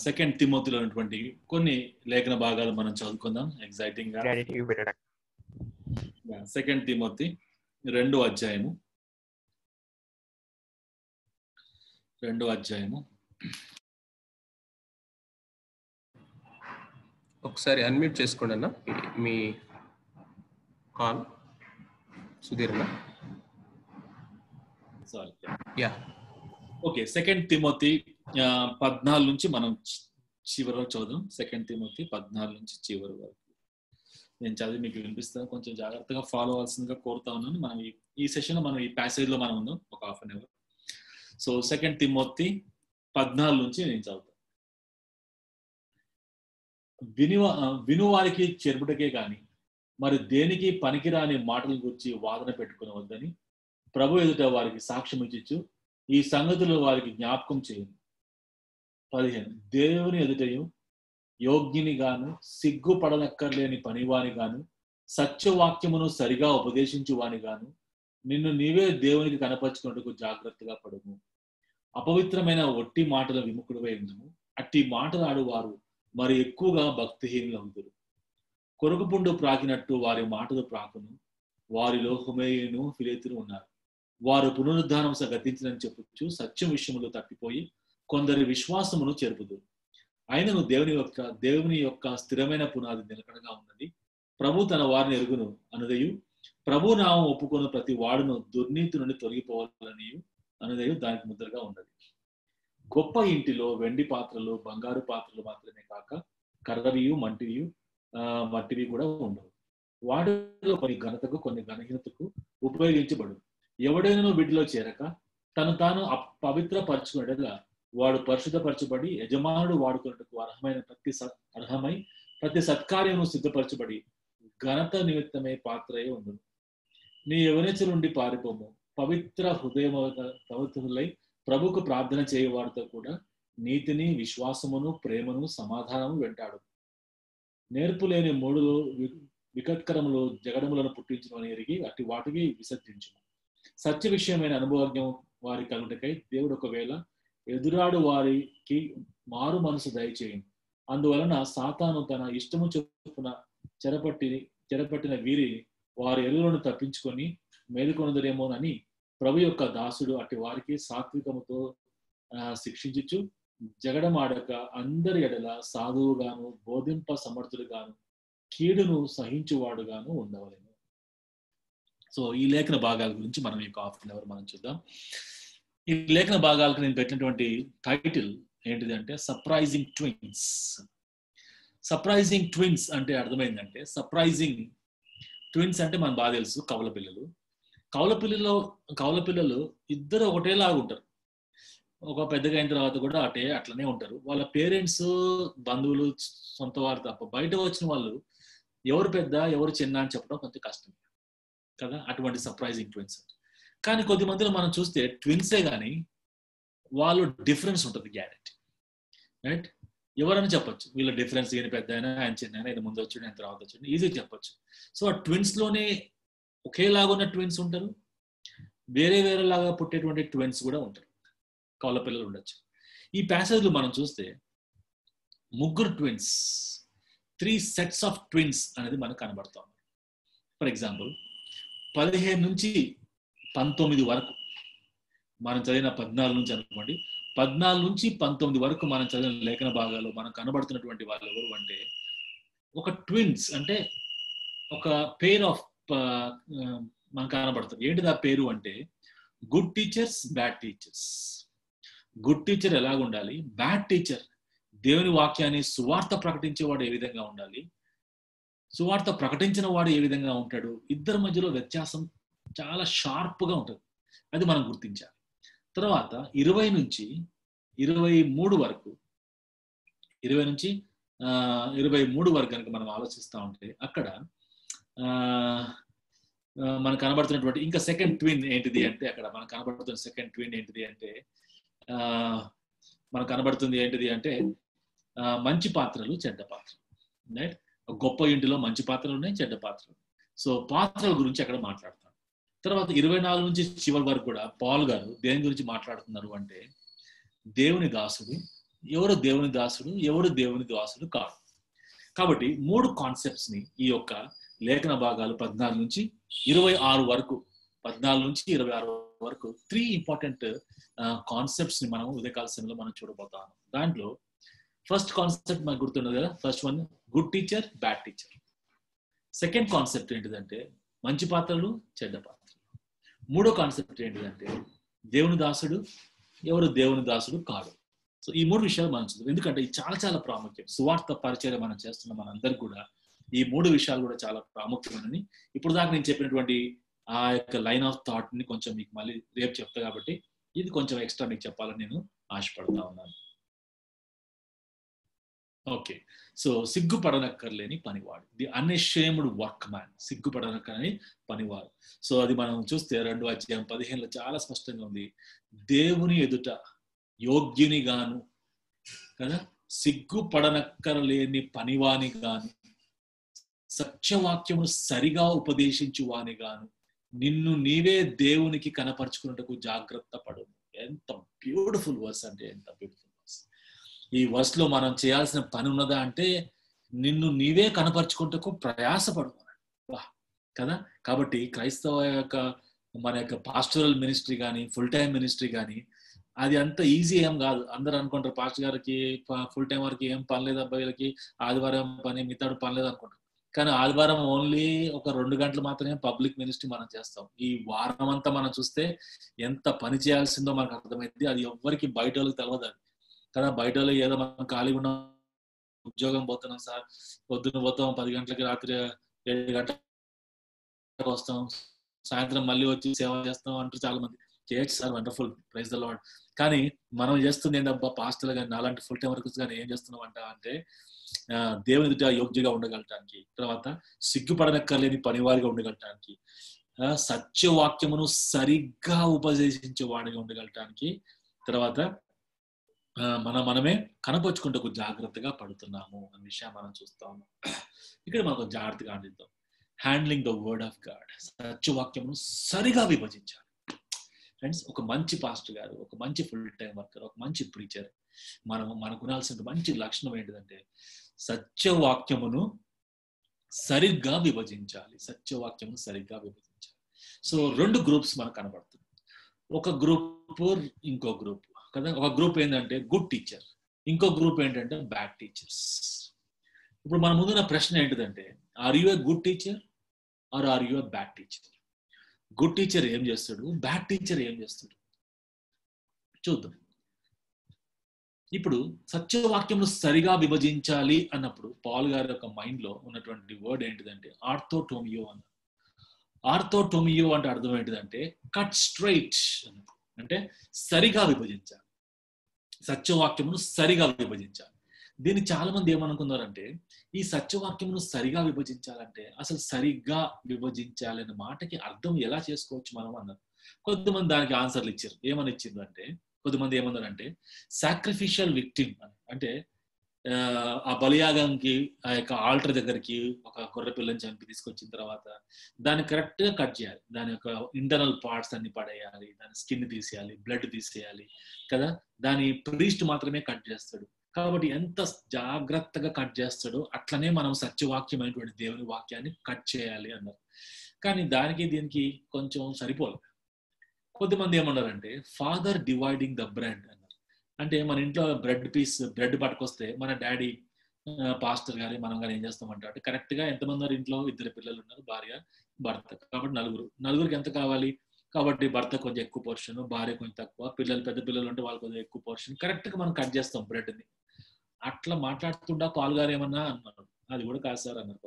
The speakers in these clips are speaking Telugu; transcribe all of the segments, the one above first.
సెకండ్ తిమోతిలో ఉన్నటువంటి కొన్ని లేఖన భాగాలు మనం చదువుకుందాం ఎగ్జైటింగ్ గా. సెకండ్ తిమోతి 2వ అధ్యాయము ఒకసారి అన్మ్యూట్ చేసుకోండి అన్న మీ కాల్. సుధీర్ అన్న. సారీ. ఓకే, సెకండ్ తిమోతి 14 నుంచి మనం చివరి వరకు చదువుదాం. సెకండ్ తిమోతి 14 నుంచి చివరి వరకు నేను చదివి మీకు వినిపిస్తాను. కొంచెం జాగ్రత్తగా ఫాలో అవ్వాల్సిందిగా కోరుతా ఉన్నాను. మనం ఈ సెషన్ లో మనం ఈ ప్యాసేజ్ లో మనం ఉన్నాం ఒక half an hour. So second Timothy 14 నుంచి నేను చదువుతాను. వినువారికి చెరుపుటకే గాని మరి దేనికి పనికిరాని మాటల గురించి వాదన పెట్టుకునవద్దని ప్రభు ఎదుట వారికి సాక్ష్యం ఇచ్చు ఈ సంగతులు వారికి జ్ఞాపకం చేయండి. 15 దేవుని ఎదుటయు యోగ్యుని గాను సిగ్గుపడనక్కర్లేని పనివాని గాను సత్యవాక్యమును సరిగా ఉపదేశించు వాని గాను నిన్ను నీవే దేవునికి కనపరుచుకున్నట్టుకు జాగ్రత్తగా పడుము. అపవిత్రమైన ఒట్టి మాటల విముఖుడువై ఉండుము. అట్టి మాటలాడు వారు మరి ఎక్కువగా భక్తిహీనులవుదురు. కొరకుపుండు ప్రాకినట్టు వారి మాటలు ప్రాకును. వారిలో హుమేయును ఫిలేతును ఉన్నారు. వారు పునరుద్ధానం గతించినని చెప్పొచ్చు సత్యం విషయములు తప్పిపోయి కొందరి విశ్వాసమును చెరుపుదురు. అయినను దేవుని యొక్క స్థిరమైన పునాది నిలకడగా ఉన్నది. ప్రభు తన వారిని ఎరుగును అనుదయు ప్రభు నామం ఒప్పుకొని ప్రతి వాడును దుర్నీతి నుండి తొలగిపోవాలని అనుదయు దానికి ముద్రగా ఉన్నది. గొప్ప ఇంటిలో వెండి పాత్రలు బంగారు పాత్రలు మాత్రమే కాక కర్రవియు మట్టివి కూడా ఉండవు. వాటిలో కొన్ని ఘనతకు కొన్ని ఘనహీనతకు ఉపయోగించబడు. ఎవడైనా వీటిలో చేరక తను తాను పవిత్రపరచుకునేలా వాడు పరిశుద్ధపరచబడి యజమానుడు వాడుకున్నట్టుకు అర్హమై ప్రతి సత్కార్యము సిద్ధపరచబడి ఘనత నిమిత్తమే పాత్రయే ఉండును. నీ యవనెచ్చ నుండి పారిపోము. పవిత్ర హృదయమై ప్రభుకు ప్రార్థన చేయవాడితో కూడా నీతిని విశ్వాసమును ప్రేమను సమాధానము వెంటాడు. నేర్పు లేని మూడులో వికత్కరములు జగడములను పుట్టించును ఎరిగి అట్టి వాటికి విసర్జించు. సత్య విషయమైన అనుభవజ్ఞం వారి కలుగుటకై దేవుడు ఒకవేళ ఎదురాడు వారికి మారు మనసు దయచేయండి. అందువలన సాతాను తన ఇష్టము చొప్పున చెరపట్టిన వీరి వారి ఎరువులను తప్పించుకొని మేలుకొనదురేమోనని ప్రభు యొక్క దాసుడు అట్టి వారికి సాత్వికముతో శిక్షించుచు జగడమాడక అందరి ఎడల సాధువుగాను బోధింప సమర్థుడుగాను కీడును సహించువాడుగాను ఉండవలెను. సో ఈ లేఖన భాగాల గురించి మనం ఈ హాఫ్ అన్ అవర్ మనం చూద్దాం. ఈ లేఖన భాగాలకు నేను పెట్టినటువంటి టైటిల్ ఏంటిది అంటే సర్ప్రైజింగ్ ట్విన్స్. సర్ప్రైజింగ్ ట్విన్స్ అంటే అర్థమైందంటే సర్ప్రైజింగ్ ట్విన్స్ అంటే మనకు బాగా తెలుసు కవల పిల్లలు. కవల పిల్లలు ఇద్దరు ఒకటేలాగా ఉంటారు. ఒక పెద్దగా అయిన తర్వాత కూడా అట్లనే ఉంటారు. వాళ్ళ పేరెంట్స్ బంధువులు సొంత వారు తప్ప బయట వచ్చిన వాళ్ళు ఎవరు పెద్ద ఎవరు చిన్న అని చెప్పడం కొంచెం కష్టం కదా. అటువంటి సర్ప్రైజింగ్ ట్విన్స్. కానీ కొద్ది మందిలో మనం చూస్తే ట్విన్సే కానీ వాళ్ళు డిఫరెన్స్ ఉంటుంది గ్యారెంటీ, రైట్? ఎవరైనా చెప్పొచ్చు వీళ్ళ డిఫరెన్స్ ఈయన పెద్ద అయినా ఆయన చిన్న అయినా ఈయన ముందు వచ్చి ఆయన తర్వాత వచ్చి ఈజీగా చెప్పొచ్చు. సో ఆ ట్విన్స్ లోనే ఒకేలాగా ఉన్న ట్విన్స్ ఉంటారు, వేరేలాగా పుట్టేటువంటి ట్విన్స్ కూడా ఉంటారు, కవల పిల్లలు ఉండొచ్చు. ఈ ప్యాసేజ్లు మనం చూస్తే ముగ్గురు ట్విన్స్, 3 sets ఆఫ్ ట్విన్స్ అనేది మనకు కనబడతాం. ఫర్ ఎగ్జాంపుల్ 15 నుంచి 19 వరకు మనం చదివిన 14 నుంచి అనుకోండి, 14 నుంచి 19 వరకు మనం చదివిన లేఖన భాగాలు మనకు కనబడుతున్నటువంటి వాళ్ళు ఎవరు అంటే ఒక ట్విన్స్, అంటే ఒక పేర్ ఆఫ్ మనకు కనబడుతుంది. ఏంటిది ఆ పేరు అంటే good teachers, bad teachers. Good teacher ఎలాగ ఉండాలి, బ్యాడ్ టీచర్ దేవుని వాక్యాన్ని సువార్త ప్రకటించేవాడు ఏ విధంగా ఉండాలి, సువార్త ప్రకటించిన వాడు ఏ విధంగా ఉంటాడు. ఇద్దరి మధ్యలో వ్యత్యాసం చాలా షార్ప్గా ఉంటుంది, అది మనం గుర్తించాలి. తర్వాత 20 నుంచి 23 వరకు 20 నుంచి 23 వరకు కనుక మనం ఆలోచిస్తూ ఉంటే అక్కడ మనకు కనబడుతున్నటువంటి ఇంకా సెకండ్ ట్విన్ ఏంటిది అంటే అక్కడ మనకు కనబడుతున్న సెకండ్ ట్విన్ ఏంటిది అంటే మనకు కనబడుతుంది ఏంటిది అంటే మంచి పాత్రలు చెడ్డ పాత్రలు, రైట్? గొప్ప ఇంటిలో మంచి పాత్రలు ఉన్నాయి, చెడ్డ పాత్రలు. సో పాత్రల గురించి అక్కడ మాట్లాడతాం. తర్వాత 24 నుంచి చివరి వరకు కూడా పాల్ గారు దేని గురించి మాట్లాడుతున్నారు అంటే దేవుని దాసుడు, ఎవరు దేవుని దాసుడు, ఎవరు దేవుని దాసుడు కాదు. కాబట్టి 3 కాన్సెప్ట్స్ ని ఈ యొక్క లేఖన భాగాలు 14 నుంచి 26 వరకు 14 నుంచి 26 వరకు 3 ఇంపార్టెంట్ కాన్సెప్ట్స్ ని మనం ఉదయకాల సమయంలో మనం చూడబోతాం. దాంట్లో ఫస్ట్ కాన్సెప్ట్ మనకు గుర్తున్నది కదా, first one good teacher, bad teacher. Second concept ఏంటిదంటే మంచి పాత్రలు, చెడ్డ పాత్రలు. మూడో కాన్సెప్ట్ ఏంటిదంటే దేవుని దాసుడు, ఎవరు దేవుని దాసుడు కాదు. సో ఈ 3 విషయాలు మనం చూద్దాం, ఎందుకంటే ఇది చాలా చాలా ప్రాముఖ్యం. సువార్త పరిచయం మనం చేస్తున్న మనందరికీ కూడా ఈ 3 విషయాలు కూడా చాలా ప్రాముఖ్యమైనవి. ఇప్పుడు దాకా నేను చెప్పినటువంటి ఆ యొక్క లైన్ ఆఫ్ థాట్ ని కొంచెం మీకు మళ్ళీ రేపు చెప్తా, కాబట్టి ఇది కొంచెం ఎక్స్ట్రా మీకు చెప్పాలని నేను ఆశపడతా ఉన్నాను. ఓకే, సో సిగ్గుపడనక్కర్లేని పనివాడు, ది అన్ఎషేమ్డ్ వర్క్ మ్యాన్, సిగ్గుపడనక్కర్లేని పనివాడు. సో అది మనం చూస్తే 2:15 చాలా స్పష్టంగా ఉంది. దేవుని ఎదుట యోగ్యుని గాను కదా, సిగ్గుపడనక్కరలేని పనివాని గాను, సత్యవాక్యమును సరిగా ఉపదేశించువాని గాను, నిన్ను నీవే దేవునికి కనపరుచుకున్నటకు జాగ్రత్త పడు. ఎంత బ్యూటిఫుల్ వర్స్ అంటే ఎంత బ్యూటిఫుల్ వర్స్. ఈ వర్స్ లో మనం చేయాల్సిన పని ఉన్నదా అంటే నిన్ను నీవే కనపరుచుకుంటకు ప్రయాసపడు కదా. కాబట్టి క్రైస్తవ యొక్క మన యొక్క పాస్టరల్ మినిస్ట్రీ కానీ ఫుల్ టైం మినిస్ట్రీ కానీ అది అంత ఈజీ ఏం కాదు. అందరూ అనుకుంటారు పాస్టర్ గారికి ఫుల్ టైం వరకు ఏం పని లేదు, అబ్బాయిలకి ఆదివారం పని మిగతాడు పని లేదు అనుకుంటారు. కానీ ఆదివారం ఓన్లీ ఒక 2 గంటలు మాత్రమే పబ్లిక్ మినిస్ట్రీ మనం చేస్తాం. ఈ వారం అంతా మనం చూస్తే ఎంత పని చేయాల్సిందో మనకు అర్థమైంది. అది ఎవ్వరికి బయట వాళ్ళకి తెలియదు అది కదా. బయట వాళ్ళు ఏదో మనం ఖాళీగా ఉన్న ఉద్యోగం పోతున్నాం సార్, పొద్దున్న పోతాం 10 గంటలకి, రాత్రి 7 గంటలకు వస్తాం, సాయంత్రం మళ్ళీ వచ్చి సేవ చేస్తాం అంటారు చాలా మంది. చేయొచ్చు sir, wonderful, praise the lord. కానీ మనం చేస్తుంది ఏంటబ్బా పాస్టర్లు కానీ నాలాంటి ఫుల్ టైం వర్కర్స్ కానీ ఏం చేస్తున్నాం అంటే దేవుని ఎదుట యోగ్యంగా ఉండగలటానికి, తర్వాత సిగ్గుపడనక్కర్లేని పనివారిగా ఉండగలటానికి, సత్యవాక్యమును సరిగ్గా ఉపదేశించే వాడిగా ఉండగలటానికి, తర్వాత మనమే కనపరుచుకుంటూ జాగ్రత్తగా పడుతున్నాము అనే విషయం మనం చూస్తాము. ఇక్కడ మనం జాగ్రత్తగా ఆడిద్దాం. Handling the word of God, సత్యవాక్యమును సరిగా విభజించాలి. ఫ్రెండ్స్, ఒక మంచి పాస్టర్ గారు, ఒక మంచి ఫుల్ టైం వర్కర్, ఒక మంచి ప్రీచర్, మనకు ఉండాల్సిన మంచి లక్షణం ఏంటిదంటే సత్యవాక్యమును సరిగ్గా విభజించాలి. సత్యవాక్యమును సరిగ్గా విభజించాలి. సో 2 గ్రూప్స్ మనకు కనబడుతుంది. ఒక గ్రూప్, ఇంకో గ్రూప్ కదా. ఒక గ్రూప్ ఏంటంటే గుడ్ టీచర్, ఇంకో గ్రూప్ ఏంటంటే బ్యాడ్ టీచర్స్. ఇప్పుడు మన ముందున్న ప్రశ్న ఏంటిదంటే are you a good teacher or are you a bad teacher? Good teacher ఏం చేస్తాడు, బ్యాడ్ టీచర్ ఏం చేస్తాడు చూద్దాం. ఇప్పుడు సత్యవాక్యమును సరిగా విభజించాలి అన్నప్పుడు పౌల్ గారి యొక్క మైండ్ లో ఉన్నటువంటి వర్డ్ ఏంటిదంటే ఆర్థోటోమియో అన్న. ఆర్థోటోమియో అంటే అర్థం ఏంటిదంటే కట్ స్ట్రైట్, అంటే సరిగా విభజించాలి, సత్యవాక్యమును సరిగా విభజించాలి. దీన్ని చాలా మంది ఏమనుకున్నారంటే ఈ సత్యవాక్యమును సరిగా విభజించాలంటే అసలు సరిగ్గా విభజించాలి అనే మాటకి అర్థం ఎలా చేసుకోవచ్చు మనం అన్నారు. కొంతమంది దానికి ఆన్సర్లు ఇచ్చారు. ఏమని ఇచ్చింది అంటే, కొంతమంది ఏమన్నారంటే సాక్రిఫిషియల్ విక్టిమ్ అంటే ఆ బలియాగంకి ఆ యొక్క ఆల్టర్ దగ్గరికి ఒక గొర్రె పిల్లని చంపి తీసుకొచ్చిన తర్వాత దాన్ని కరెక్ట్ గా కట్ చేయాలి. దాని యొక్క ఇంటర్నల్ పార్ట్స్ అన్ని పడేయాలి, దాని స్కిన్ తీసేయాలి, బ్లడ్ తీసేయాలి కదా. దాని ప్రీస్ట్ మాత్రమే కట్ చేస్తాడు. కాబట్టి ఎంత జాగ్రత్తగా కట్ చేస్తాడో అట్లనే మనం సత్యవాక్యమైనటువంటి దేవుని వాక్యాన్ని కట్ చేయాలి అన్నారు. కానీ దానికి దీనికి కొంచెం సరిపోలేదు. కొద్దిమంది ఏమన్నారంటే ఫాదర్ డివైడింగ్ ద బ్రెడ్ అన్నారు. అంటే మన ఇంట్లో బ్రెడ్ పట్టుకొస్తే మన డాడీ పాస్టర్ గారి మనం కానీ ఏం చేస్తామంటే అంటే కరెక్ట్ గా ఎంతమంది ఉన్నారు ఇంట్లో, 2 పిల్లలు ఉన్నారు, భార్య భర్త, కాబట్టి నలుగురికి ఎంత కావాలి, కాబట్టి భర్త కొంచెం ఎక్కువ పోర్షన్, భార్య కొంచెం తక్కువ, పెద్ద పిల్లలు ఉంటే వాళ్ళు కొంచెం ఎక్కువ పోర్షన్, కరెక్ట్ గా మనం కట్ చేస్తాం బ్రెడ్ ని. అట్లా మాట్లాడుతుండా పాల్ గారు ఏమన్నా అన్నారు, అది కూడా కాదు సార్ అన్నారు.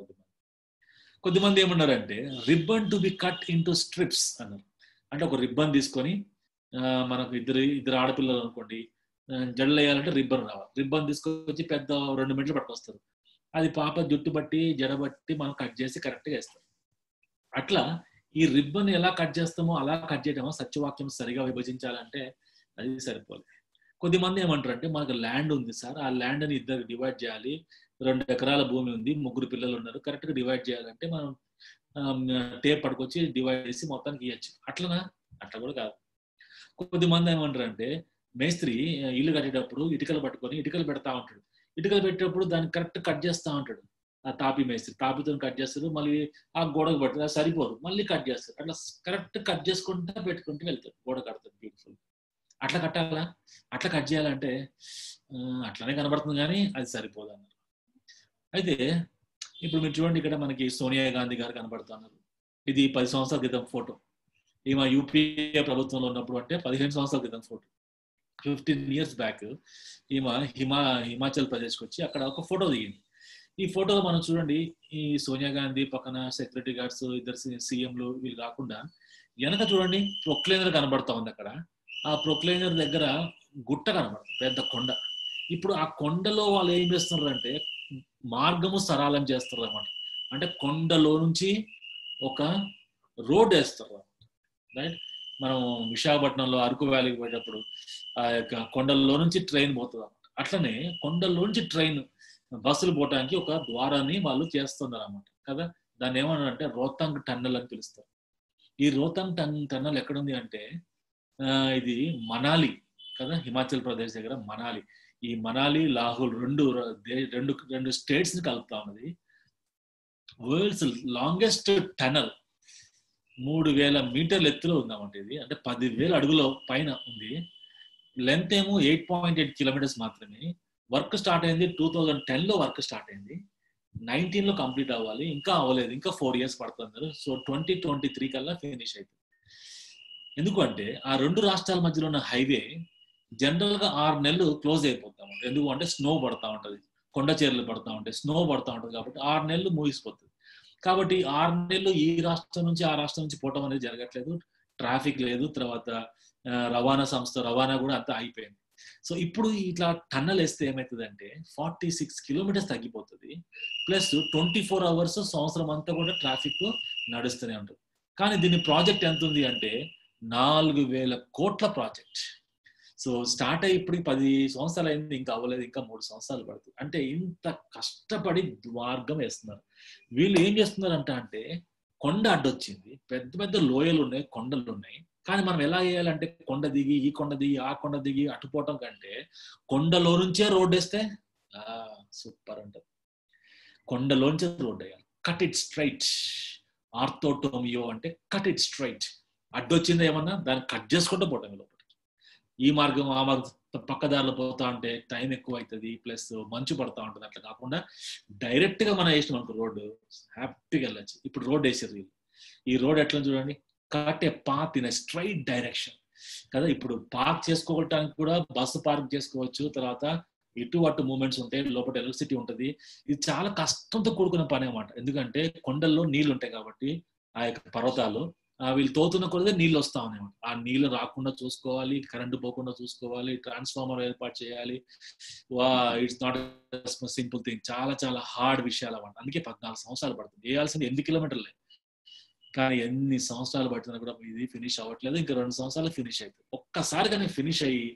కొద్దిమంది ఏమన్నారంటే ribbon to be cut into strips అన్నారు. అంటే ఒక రిబ్బన్ తీసుకొని మనకు ఇద్దరు ఆడపిల్లలు అనుకోండి, జడలు వేయాలంటే రిబ్బన్ రావాలి, రిబ్బన్ తీసుకొచ్చి పెద్ద 2 మీటర్లు పట్టుకొస్తారు. అది పాప జుట్టు బట్టి జడ బట్టి మనం కట్ చేసి కరెక్ట్ గా వేస్తాం. అట్లా ఈ రిబ్బన్ ఎలా కట్ చేస్తామో అలా కట్ చేయడమో సత్యవాక్యం సరిగా విభజించాలంటే అది సరిపోలేదు. కొద్దిమంది ఏమంటారు అంటే మనకు ల్యాండ్ ఉంది సార్, ఆ ల్యాండ్ ని 2 డివైడ్ చేయాలి, 2 ఎకరాల భూమి ఉంది, 3 పిల్లలు ఉన్నారు, కరెక్ట్ గా డివైడ్ చేయాలంటే మనం టేప్ పట్టుకొచ్చి డివైడ్ చేసి మొత్తానికి ఇవ్వచ్చు. అట్లా కూడా కాదు. కొద్దిమంది ఏమంటారు అంటే మేస్త్రి ఇల్లు కట్టేటప్పుడు ఇటుకలు పట్టుకొని ఇటుకలు పెడతా ఉంటాడు. ఇటుకలు పెట్టేటప్పుడు దాన్ని కరెక్ట్ కట్ చేస్తూ ఉంటాడు. ఆ తాపి మేస్త్రి తాపితో కట్ చేస్తారు, మళ్ళీ ఆ గోడకు పడుతుంది, అది సరిపోదు, మళ్ళీ కట్ చేస్తారు. అట్లా కరెక్ట్ కట్ చేసుకుంటూ పెట్టుకుంటూ వెళ్తాడు, గోడ కడతాడు బ్యూటిఫుల్. అట్లా కట్టాలా, అట్లా కట్ చేయాలంటే అట్లనే కనబడుతుంది కానీ అది సరిపోదు అన్నారు. అయితే ఇప్పుడు మీరు చూడండి, ఇక్కడ మనకి సోనియా గాంధీ గారు కనబడుతున్నారు. ఇది 10 సంవత్సరాల క్రితం ఫోటో. ఈమె యూపీఏ ప్రభుత్వంలో ఉన్నప్పుడు, అంటే 15 సంవత్సరాల క్రితం ఫోటో, 15 years బ్యాక్. ఈమె హిమాచల్ ప్రదేశ్కి వచ్చి అక్కడ ఒక ఫోటో దిగింది. ఈ ఫోటోలో మనం చూడండి, ఈ సోనియా గాంధీ పక్కన సెక్యూరిటీ గార్డ్స్, ఇద్దరు సీఎంలు, వీళ్ళు కాకుండా వెనక చూడండి ప్రొక్లైనర్ కనబడతా ఉంది. అక్కడ ఆ ప్రొక్లైనర్ దగ్గర గుట్ట కనబడుతుంది, పెద్ద కొండ. ఇప్పుడు ఆ కొండలో వాళ్ళు ఏం చేస్తున్నారు అంటే మార్గము సరళం చేస్తారు అన్నమాట. అంటే కొండలో నుంచి ఒక రోడ్ వేస్తారు, రైట్. మనం విశాఖపట్నంలో అరకు వ్యాలీకి పోయేటప్పుడు ఆ యొక్క కొండల్లో నుంచి ట్రైన్ పోతుంది అన్నమాట. అట్లనే కొండల్లో నుంచి ట్రైన్ బస్సులు పోవడానికి ఒక ద్వారాన్ని వాళ్ళు చేస్తున్నారు అన్నమాట కదా. దాన్ని ఏమన్నారంటే రోహతాంగ్ టన్నెల్ అని పిలుస్తారు. ఈ రోహతాంగ్ టన్నెల్ ఎక్కడుంది అంటే ఇది మనాలి కదా, హిమాచల్ ప్రదేశ్ దగ్గర మనాలి. ఈ మనాలి, లాహోల్ రెండు స్టేట్స్ ని కలుపుతా ఉన్నది. వరల్డ్స్ లాంగెస్ట్ టనల్ 3000 మీటర్ల ఎత్తులో ఉందన్నమాట ఇది. అంటే 10,000 అడుగుల పైన ఉంది. లెంత్ ఏమో 8.8 కిలోమీటర్స్ మాత్రమే. వర్క్ స్టార్ట్ అయింది 2010లో వర్క్ స్టార్ట్ అయింది, 19లో కంప్లీట్ అవ్వాలి, ఇంకా అవ్వలేదు, ఇంకా 4 years పడుతుంది. సో 2023 కల్లా ఫినిష్ అవుతుంది. ఎందుకంటే ఆ రెండు రాష్ట్రాల మధ్యలో ఉన్న హైవే జనరల్ గా 6 నెలలు క్లోజ్ అయిపోతాం. ఎందుకు అంటే స్నో పడతా ఉంటది, కొండ చీరలు పడతా ఉంటాయి, స్నో పడతా ఉంటది, కాబట్టి 6 నెలలు ముగిసిపోతుంది. కాబట్టి 6 నెలలు ఈ రాష్ట్రం నుంచి ఆ రాష్ట్రం నుంచి పోవటం అనేది జరగట్లేదు, ట్రాఫిక్ లేదు, తర్వాత రవాణా సంస్థ రవాణా కూడా అంతా అయిపోయింది. సో ఇప్పుడు ఇట్లా టన్నల్ వేస్తే ఏమవుతుందంటే 46 kilometers తగ్గిపోతుంది, ప్లస్ 24 hours సంవత్సరం అంతా కూడా ట్రాఫిక్ నడుస్తూనే ఉంటుంది. కానీ దీని ప్రాజెక్ట్ ఎంత ఉంది అంటే 4,000 కోట్ల ప్రాజెక్ట్. సో స్టార్ట్ అయ్యి ఇప్పుడు 10 సంవత్సరాలు అయింది, ఇంకా అవ్వలేదు, ఇంకా 3 సంవత్సరాలు పడుతుంది. అంటే ఇంత కష్టపడి మార్గం వేస్తున్నారు. వీళ్ళు ఏం చేస్తున్నారంట అంటే కొండ అడ్డొచ్చింది, పెద్ద పెద్ద లోయలు ఉన్నాయి, కొండలు ఉన్నాయి. కానీ మనం ఎలా వేయాలంటే కొండ దిగి ఈ కొండ దిగి ఆ కొండ దిగి అటుపోవటం కంటే కొండలో నుంచే రోడ్ వేస్తే సూపర్ ఉంటుంది. కొండలోంచే రోడ్ వేయాలి, కట్ ఇట్ స్ట్రైట్. ఆర్థోటోమియో అంటే కట్ ఇట్ స్ట్రైట్. అడ్డొచ్చిందో ఏమన్నా దాన్ని కట్ చేసుకుంటూ పోవటం లోపలికి. ఈ మార్గం ఆ మార్గం పక్కదారిలో పోతా ఉంటే టైం ఎక్కువ అవుతుంది, ప్లస్ మంచు పడతా ఉంటుంది. అట్లా కాకుండా డైరెక్ట్ గా మనం వేసినాం అనుకో రోడ్డు, హ్యాపీగా వెళ్ళచ్చు. ఇప్పుడు రోడ్ వేసారు. ఈ రోడ్ ఎట్లా చూడండి, cut a path in a straight direction కదా. ఇప్పుడు పార్క్ చేసుకోవటానికి కూడా బస్సు పార్క్ చేసుకోవచ్చు, తర్వాత ఇటు అటు మూమెంట్స్ ఉంటాయి, లోపల ఎలక్ట్రిసిటీ ఉంటుంది. ఇది చాలా కష్టంతో కూడుకున్న పని అన్నమాట. ఎందుకంటే కొండల్లో నీళ్లు ఉంటాయి కాబట్టి, ఆ యొక్క పర్వతాలు వీళ్ళు తోతున్న కొద్దిగా నీళ్ళు వస్తా ఉన్నాయి. ఆ నీళ్ళు రాకుండా చూసుకోవాలి, కరెంటు పోకుండా చూసుకోవాలి, ట్రాన్స్ఫార్మర్ ఏర్పాటు చేయాలి. ఇట్స్ నాట్ సింపుల్ థింగ్, చాలా చాలా హార్డ్ విషయాలు అన్నమాట. అందుకే 14 సంవత్సరాలు పడుతుంది. వేయాల్సింది 8 kilometers, కానీ ఎన్ని సంవత్సరాలు పడుతున్నా కూడా ఇది ఫినిష్ అవ్వట్లేదు. ఇంకా 2 సంవత్సరాలు ఫినిష్ అవుతుంది. ఒక్కసారి కానీ ఫినిష్ అయ్యి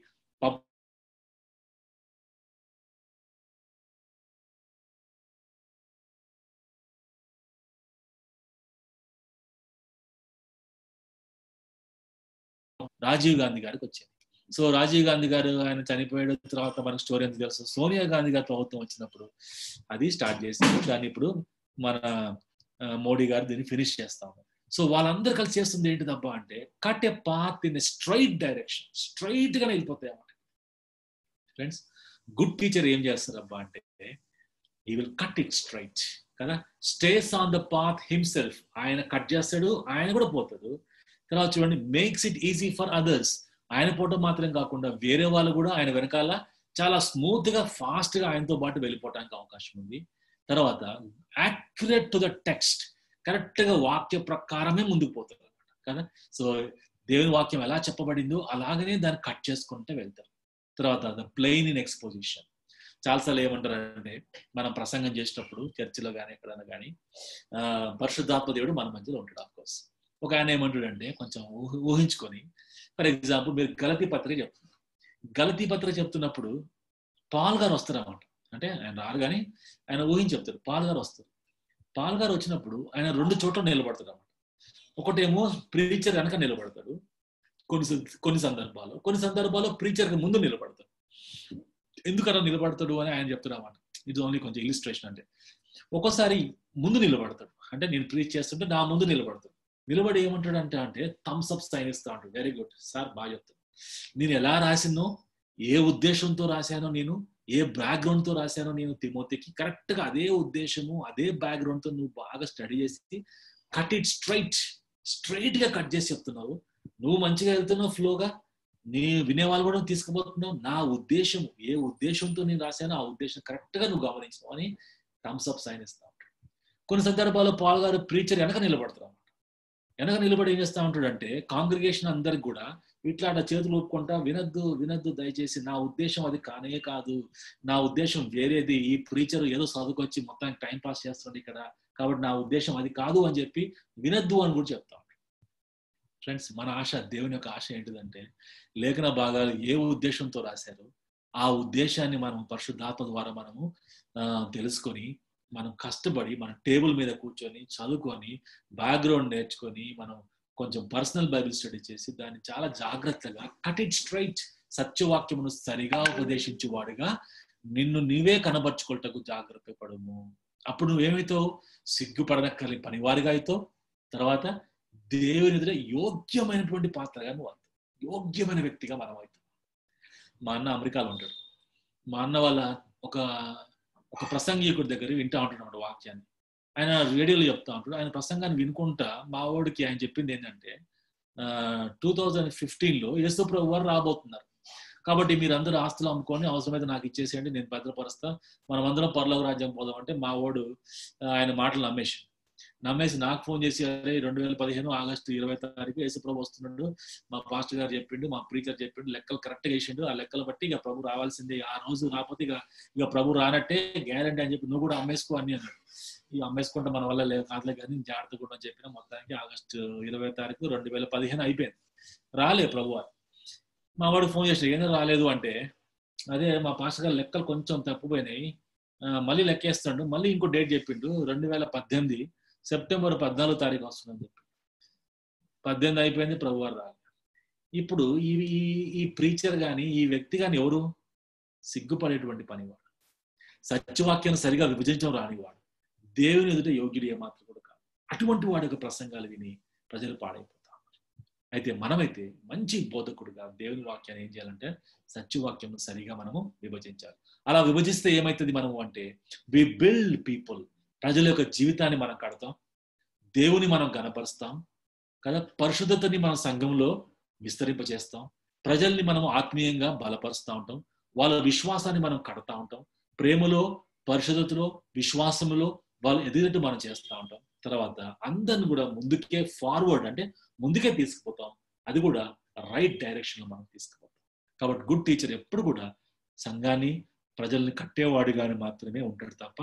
రాజీవ్ గాంధీ గారికి వచ్చింది. సో రాజీవ్ గాంధీ గారు ఆయన చనిపోయిన తర్వాత మనకు స్టోరీ ఎంత తెలుసు. సోనియా గాంధీ గారి ప్రభుత్వం వచ్చినప్పుడు అది స్టార్ట్ చేసింది. దాన్ని ఇప్పుడు మన మోడీ గారు దీన్ని ఫినిష్ చేస్తాము. సో వాళ్ళందరూ కలిసి చేస్తుంది ఏంటిదబ్బా అంటే cut a path in straight direction, straight గానే వెళ్ళిపోతాయి అన్నమాట. ఫ్రెండ్స్, గుడ్ టీచర్ ఏం చేస్తారబ్బా అంటే he will cut it straight కదా, stays on the path himself. ఆయన కట్ చేస్తాడు, ఆయన కూడా పోతాడు. తర్వాత చూడండి, makes it easy for others. ఆయన పోవటం మాత్రం కాకుండా వేరే వాళ్ళు కూడా ఆయన వెనకాల చాలా స్మూత్ గా ఫాస్ట్ గా ఆయనతో పాటు వెళ్ళిపోవడానికి అవకాశం ఉంది. తర్వాత accurate to the text, correct గా వాక్య ప్రకారమే ముందుకు పోతారు అనమాట కదా. సో దేవుని వాక్యం ఎలా చెప్పబడిందో అలాగనే దాన్ని కట్ చేసుకుంటే వెళ్తారు. తర్వాత ద ప్లెయిన్ ఇన్ ఎక్స్పోజిషన్. చాలాసార్లు ఏమంటారంటే మనం ప్రసంగం చేసేటప్పుడు చర్చిలో కానీ ఎక్కడైనా కానీ పరిశుద్ధాత్మ దేవుడు మన మధ్యలో ఉంటాడు. ఆఫ్కోర్స్ ఒక ఆయన ఏమంటాడంటే కొంచెం ఊహించుకొని, ఫర్ ఎగ్జాంపుల్ మీరు గలతీ పత్రిక చెప్తున్నారు. గలతీ పత్రిక చెప్తున్నప్పుడు పాల్ గారు వస్తారు అన్నమాట. అంటే ఆయన రారు కానీ ఆయన ఊహించి చెప్తారు. పాల్ గారు వస్తారు. పాల్ గారు వచ్చినప్పుడు ఆయన 2 చోట్ల నిలబడతాడు అన్నమాట. ఒకటేమో ప్రీచర్ వెనక నిలబడతాడు, కొన్ని సందర్భాల్లో ప్రీచర్కి ముందు నిలబడతాడు. ఎందుకన్నా నిలబడతాడు అని ఆయన చెప్తున్నామాట. ఇది ఓన్లీ కొంచెం ఇలిస్ట్రేషన్. అంటే ఒక్కోసారి ముందు నిలబడతాడు, అంటే నేను ప్రీచ్ చేస్తుంటే నా ముందు నిలబడతాడు. నిలబడి ఏమంటాడు అంటే థమ్స్ అప్ సైన్ ఇస్తా ఉంటాడు. వెరీ గుడ్ సార్, బాగా చెప్తాడు. నేను ఎలా రాసినో, ఏ ఉద్దేశంతో రాశానో, నేను ఏ బ్యాక్గ్రౌండ్ తో రాశానో నేను తిమోతికి, కరెక్ట్ గా అదే ఉద్దేశము అదే బ్యాక్గ్రౌండ్ తో నువ్వు బాగా స్టడీ చేసి కట్ ఇట్ స్ట్రైట్ గా కట్ చేసి చెప్తున్నావు. నువ్వు మంచిగా వెళ్తున్నావు ఫ్లోగా, నీ వినేవాళ్ళు కూడా తీసుకుపోతున్నావు. నా ఉద్దేశం, ఏ ఉద్దేశంతో నేను రాశానో ఆ ఉద్దేశం కరెక్ట్ గా నువ్వు గమనించావు అని థమ్స్ అప్ సైన్ ఇస్తా ఉంటాడు. కొన్ని సందర్భాల్లో పాల్ గారు ప్రీచర్ వెనక నిలబడతారు. వెనక నిలబడి ఏం చేస్తా ఉంటాడు అంటే కాంగ్రిగేషన్ అందరికి కూడా ఇట్లా చేతులు ఊపుకుంటా, వినద్దు దయచేసి, నా ఉద్దేశం అది కానే కాదు, నా ఉద్దేశం వేరేది, ఈ ప్రీచర్ ఏదో చదువుకొచ్చి మొత్తానికి టైం పాస్ చేస్తుంది ఇక్కడ, కాబట్టి నా ఉద్దేశం అది కాదు అని చెప్పి వినద్దు అని కూడా చెప్తా ఉంటాడు. ఫ్రెండ్స్, మన ఆశ, దేవుని యొక్క ఆశ ఏంటిదంటే లేఖన భాగాలు ఏ ఉద్దేశంతో రాశారో ఆ ఉద్దేశాన్ని మనం పరిశుద్ధాత్మ ద్వారా మనము తెలుసుకొని, మనం కష్టపడి మన టేబుల్ మీద కూర్చొని చదువుకొని బ్యాక్గ్రౌండ్ నేర్చుకొని మనం కొంచెం పర్సనల్ బైబిల్ స్టడీ చేసి దాన్ని చాలా జాగ్రత్తగా కట్ ఇట్ స్ట్రైట్, సత్యవాక్యమును సరిగా ఉపదేశించువాడుగా నిన్ను నీవే కనబరుచుకోవటకు జాగ్రత్త పడము. అప్పుడు నువ్వేమైతావు? సిగ్గుపడనక్కర్లేని పనివారిగా అవుతావు. తర్వాత దేవుని ఎదుట యోగ్యమైనటువంటి పాత్రగా నువ్వు అవుతావు, యోగ్యమైన వ్యక్తిగా మనం అవుతాం. మా అన్న అమెరికాలో ఉంటాడు. మా అన్న వాళ్ళ ఒక ప్రసంగికుడి దగ్గర వింటా ఉంటున్నాడు వాక్యాన్ని. ఆయన రేడియోలో చెప్తా ఉంటాడు. ఆయన ప్రసంగాన్ని వినుకుంటా మా వాడికి ఆయన చెప్పింది ఏంటంటే 2015లో యేసు ప్రభు వారు రాబోతున్నారు, కాబట్టి మీరందరూ ఆస్తులు అమ్ముకొని అవసరమైతే నాకు ఇచ్చేసేయండి, నేను భద్రపరుస్తా, మనం అందరం పరలోక రాజ్యం పోదాం అంటే మా వాడు ఆయన మాటలు నమ్మేసి నాకు ఫోన్ చేసి, అరే 2015 ఆగస్టు 20 యేసు ప్రభు వస్తున్నాడు, మా పాస్టర్ గారు చెప్పిండు, మా ప్రీచర్ చెప్పిండు, లెక్కలు కరెక్ట్గా వేసిండు, ఆ లెక్కలు బట్టి ఇక ప్రభు రావాల్సిందే, ఆ రోజు రాకపోతే ఇక ప్రభు రానట్టే గ్యారంటీ అని చెప్పి నువ్వు కూడా అమ్మేసుకో అని అన్నాడు. ఇక అమ్మేసుకుంటే మన వల్ల కాదులే కానీ జాగ్రత్త కూడా చెప్పిన. మొత్తానికి ఆగస్టు 20 2015 అయిపోయింది. రాలే ప్రభు వారు. మా వాడు ఫోన్ చేసి ఏదో రాలేదు అంటే, అదే మా పాస్టర్ గారు లెక్కలు కొంచెం తప్పిపోయినాయి, మళ్ళీ లెక్కేస్తాడు, మళ్ళీ ఇంకో డేట్ చెప్పిండు, 2018 సెప్టెంబర్ 14 వస్తుందని చెప్పి. 18 అయిపోయింది, ప్రభు వారు రాలేదు. ఇప్పుడు ఈ ప్రీచర్ గాని ఈ వ్యక్తి గాని ఎవరు? సిగ్గుపడేటువంటి పనివాడు, సత్యవాక్యాన్ని సరిగా విభజించడం రానివాడు, దేవుని ఎదుట యోగ్యుడు ఏమాత్రం కూడా కాదు. అటువంటి వాడి యొక్క ప్రసంగాలు విని ప్రజలు పాడైపోతారు. అయితే మనమైతే మంచి బోధకుడుగా దేవుని వాక్యాన్ని ఏం చేయాలంటే సత్యవాక్యం సరిగా మనము విభజించాలి. అలా విభజిస్తే ఏమవుతుంది మనము అంటే వి బిల్డ్ పీపుల్, ప్రజల యొక్క జీవితాన్ని మనం కడతాం, దేవుని మనం గణపరుస్తాం కదా, పరిశుద్ధతని మన సంఘంలో విస్తరింపజేస్తాం, ప్రజల్ని మనం ఆత్మీయంగా బలపరుస్తూ ఉంటాం, వాళ్ళ విశ్వాసాన్ని మనం కడతా ఉంటాం, ప్రేమలో పరిశుద్ధతలో విశ్వాసములో వాళ్ళు ఎదిగినట్టు మనం చేస్తూ ఉంటాం. తర్వాత అందరిని కూడా ముందుకే ఫార్వర్డ్ అంటే ముందుకే తీసుకుపోతాం, అది కూడా రైట్ డైరెక్షన్ లో మనం తీసుకుపోతాం. కాబట్టి గుడ్ టీచర్ ఎప్పుడు కూడా సంఘాన్ని ప్రజల్ని కట్టేవాడిగానే మాత్రమే ఉంటాడు తప్ప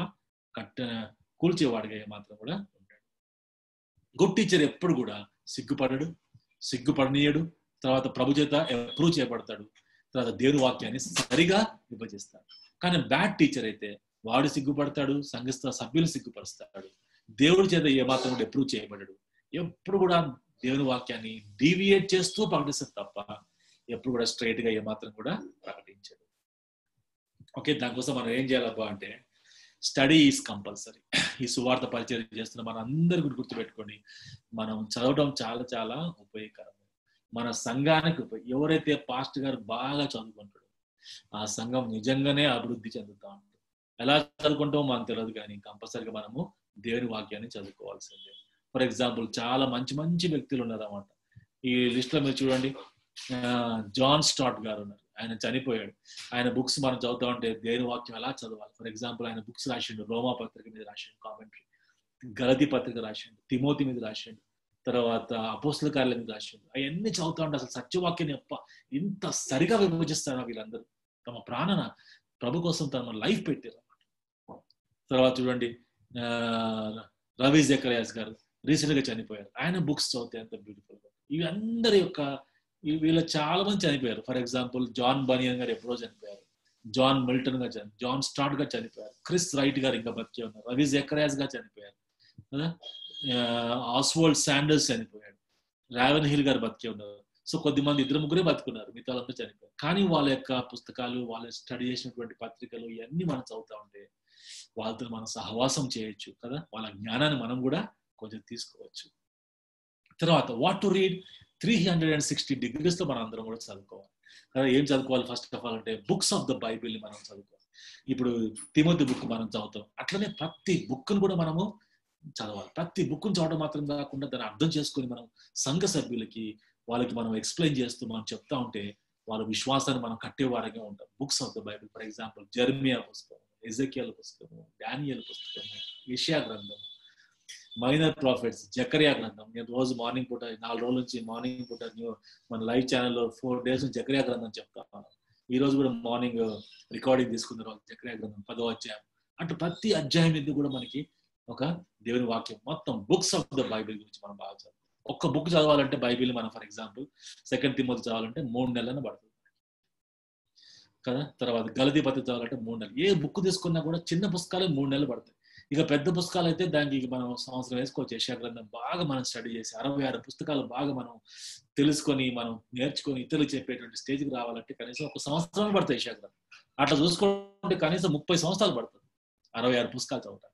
కూల్చేవాడిగా మాత్రం కూడా ఉంటాడు. గుడ్ టీచర్ ఎప్పుడు కూడా సిగ్గుపడనీయడు, తర్వాత ప్రభు చేత అప్రూవ్ చేయబడతాడు, తర్వాత దేవుని వాక్యాన్ని సరిగా విభజిస్తాడు. కానీ బ్యాడ్ టీచర్ అయితే వాడు సిగ్గుపడతాడు, సంఘస్థ సభ్యులు సిగ్గుపరుస్తాడు, దేవుడి చేత ఏమాత్రం కూడా అప్రూవ్ చేయబడడు, ఎప్పుడు కూడా దేవుని వాక్యాన్ని డీవియేట్ చేస్తూ ప్రకటిస్తాడు తప్ప ఎప్పుడు కూడా స్ట్రైట్ గా ఏమాత్రం కూడా ప్రకటించాడు. ఓకే, దానికోసం మనం ఏం చేయాలబ్బా అంటే స్టడీ ఈజ్ కంపల్సరీ. ఈ సువార్త పరిచయం చేస్తున్న మన అందరి గుర్తుపెట్టుకోండి, మనం చదవడం చాలా చాలా ఉపయోగకరం. మన సంఘానికి ఎవరైతే పాస్టర్ గారు బాగా చదువుకుంటాడో ఆ సంఘం నిజంగానే అభివృద్ధి చెందుతా ఉంటుంది. ఎలా చదువుకుంటామో మనకు తెలియదు, కానీ కంపల్సరీగా మనము దేవుని వాక్యాన్ని చదువుకోవాల్సిందే. ఫర్ ఎగ్జాంపుల్ చాలా మంచి మంచి వ్యక్తులు ఉన్నారు అన్నమాట. ఈ లిస్ట్ లో మీరు చూడండి, జాన్ స్టార్ట్ గారు ఉన్నారు, ఆయన చనిపోయాడు. ఆయన బుక్స్ మనం చదువుతా ఉంటే దేవుని వాక్యం ఎలా చదవాలి. ఫర్ ఎగ్జాంపుల్ ఆయన బుక్స్ రాసిండు, రోమా పత్రిక మీద రాసిండు కామెంటరీ, గలతీ పత్రిక రాసిండు, తిమోతి మీద రాసిండు, తర్వాత అపోస్తల కార్యాల మీద రాసిండు. అవన్నీ చదువుతా ఉంటే అసలు సత్యవాక్యాన్ని ఇంత సరిగా విభజిస్తారా వీళ్ళందరూ, తమ ప్రాణన ప్రభు కోసం తమ లైఫ్ పెట్టారు అన్నమాట. తర్వాత చూడండి, రవి జకరియాస్ గారు రీసెంట్ గా చనిపోయారు, ఆయన బుక్స్ చదివితే ఎంత బ్యూటిఫుల్ గా. ఇవి అందరి యొక్క వీళ్ళ చాలా మంది చనిపోయారు. ఫర్ ఎగ్జాంపుల్ జాన్ బనియన్ గారు ఎప్పుడో చనిపోయారు, జాన్ మిల్టన్ గారు జాన్ స్టార్ట్ గారు చనిపోయారు, క్రిస్ రైట్ గారు ఇంకా బతికే ఉన్నారు, రవి జకరియాస్ గారు చనిపోయారు కదా, ఆస్వాల్డ్ శాండర్స్ చనిపోయాడు, రావెన్ హిల్ గారు బతికే ఉన్నారు, సో కొద్దిమంది 2-3 బతుకున్నారు, మిగతా వాళ్ళంతా చనిపోయారు. కానీ వాళ్ళ యొక్క పుస్తకాలు, వాళ్ళు స్టడీ చేసినటువంటి పత్రికలు ఇవన్నీ మనం చదువుతా ఉంటే వాళ్ళతో మనం సహవాసం చేయొచ్చు కదా, వాళ్ళ జ్ఞానాన్ని మనం కూడా కొంచెం తీసుకోవచ్చు. తర్వాత వాట్ టు రీడ్ 360 degrees మనం అందరం కూడా చదువుకోవాలి కదా. ఏం చదువుకోవాలి ఫస్ట్ ఆఫ్ ఆల్ అంటే బుక్స్ ఆఫ్ ద బైబిల్ని మనం చదువుకోవాలి. ఇప్పుడు తిమోతి బుక్ మనం చదువుతాం, అట్లనే ప్రతి బుక్ను కూడా మనము చదవాలి. ప్రతి బుక్ను చదవడం మాత్రం కాకుండా దాన్ని అర్థం చేసుకొని మనం సంఘ సభ్యులకి వాళ్ళకి మనం ఎక్స్ప్లెయిన్ చేస్తూ మనం చెప్తా ఉంటే వాళ్ళ విశ్వాసాన్ని మనం కట్టేవారంగా ఉంటాం. Books of the Bible for example Jeremiah పుస్తకం, ఎజెకియల్ పుస్తకము, డానియల్ పుస్తకము, యెషయా గ్రంథం, మైనర్ ప్రాఫిట్స్, జకరియా గ్రంథం. నేను రోజు మార్నింగ్ పూట 4 రోజుల నుంచి మార్నింగ్ పూట మన లైవ్ ఛానల్లో 4 days నుంచి జకరియా గ్రంథం చెప్తాను. ఈ రోజు కూడా మార్నింగ్ రికార్డింగ్ తీసుకున్న రోజు జకరియా గ్రంథం 10వ అధ్యాయం. అంటే ప్రతి అధ్యాయం ఇది కూడా మనకి ఒక దేవుని వాక్యం. మొత్తం బుక్స్ ఆఫ్ ద బైబిల్ గురించి మనం బాగా చదువు. ఒక్క బుక్ చదవాలంటే బైబిల్ మనం ఫర్ ఎగ్జాంపుల్ 2 తిమోతి చదవాలంటే 3 నెలలను పడుతుంది కదా. తర్వాత గలతీ పత్రిక చదవాలంటే 3 నెలలు. ఏ బుక్ తీసుకున్నా కూడా చిన్న పుస్తకాలే 3 నెలలు పడతాయి. ఇక పెద్ద పుస్తకాలు అయితే దానికి మనం సంవత్సరం వేసుకోవచ్చు. యెషయా గ్రంథం బాగా మనం స్టడీ చేసి 66 పుస్తకాలు బాగా మనం తెలుసుకొని మనం నేర్చుకొని ఇతరులకు చెప్పేటువంటి స్టేజ్కి రావాలంటే కనీసం 1 సంవత్సరం పడుతుంది యెషయా గ్రంథం. అట్లా చూసుకుంటే కనీసం 30 సంవత్సరాలు పడుతుంది 66 పుస్తకాలు చదవటానికి.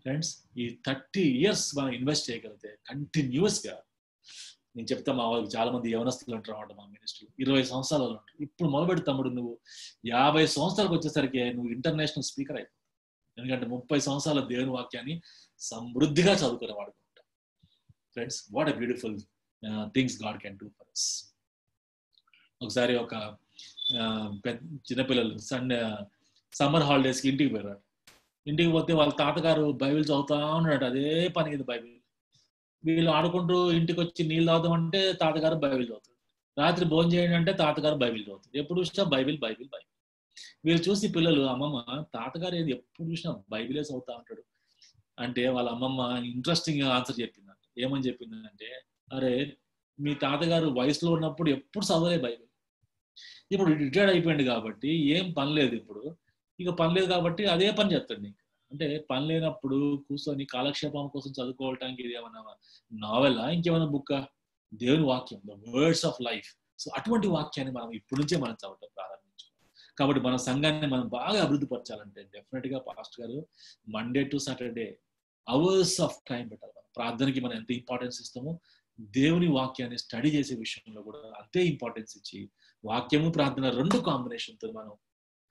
ఫ్రెండ్స్, ఈ 30 years మనం ఇన్వెస్ట్ చేయగలిగితే కంటిన్యూస్ గా, నేను చెప్తా మా వాళ్ళకి చాలా మంది యవనస్తులు అంటారు అన్నమాట మా మినిస్ట్రీ 20 సంవత్సరాలు ఉంటారు. ఇప్పుడు మొదలుపెట్టి తమ్ముడు నువ్వు 50 సంవత్సరాలకు వచ్చేసరికి నువ్వు ఇంటర్నేషనల్ స్పీకర్ అయిపోతావు. ఎందుకంటే 30 సంవత్సరాల దేవుని వాక్యాన్ని సమృద్ధిగా చదువుకునే వాడుకుంటాం. Friends, what a beautiful things God can do for us. ఒకసారి ఒక చిన్నపిల్లలు సమ్మర్ హాలిడేస్కి ఇంటికి పోయారు. ఇంటికి పోతే వాళ్ళ తాతగారు బైబిల్ చదువుతా ఉన్నాడు, అదే పని ఇది బైబిల్. వీళ్ళు ఆడుకుంటూ ఇంటికి వచ్చి నీళ్ళు తాగుదామంటే తాతగారు బైబిల్ చదువుతారు, రాత్రి భోజనం చేయండి అంటే తాతగారు బైబిల్ చదువుతారు. ఎప్పుడు చూసినా బైబిల్ బైబిల్ బైబిల్. వీళ్ళు చూసి పిల్లలు, అమ్మమ్మ తాతగారు ఏది ఎప్పుడు చూసినా బైబిలే చదువుతా ఉంటాడు అంటే వాళ్ళ అమ్మమ్మ ఇంట్రెస్టింగ్ ఆన్సర్ చెప్పిందంట. ఏమని చెప్పిందంటే, అరే మీ తాతగారు వయసులో ఉన్నప్పుడు ఎప్పుడు చదవలే బైబిల్, ఇప్పుడు రిటైర్డ్ అయిపోయింది కాబట్టి ఏం పని లేదు, ఇప్పుడు ఇక పని లేదు కాబట్టి అదే పని చేస్తాడు నీకు. అంటే పని లేనప్పుడు కూర్చొని కాలక్షేపం కోసం చదువుకోవటానికి ఇది ఏమన్నా నావెలా, ఇంకేమైనా బుక్క? దేవుని వాక్యం, the words of life. So అటువంటి వాక్యాన్ని మనం ఇప్పటి నుంచే మనం చదవటం ప్రారంభించాం. కాబట్టి మన సంఘాన్ని మనం బాగా అభివృద్ధి పరచాలంటే డెఫినెట్ గా పాస్టర్ గారు Monday to Saturday hours of time పెట్టాలి. ప్రార్థనకి మనం ఎంత ఇంపార్టెన్స్ ఇస్తామో దేవుని వాక్యాన్ని స్టడీ చేసే విషయంలో కూడా అంతే ఇంపార్టెన్స్ ఇచ్చి వాక్యము ప్రార్థన 2 కాంబినేషన్తో మనం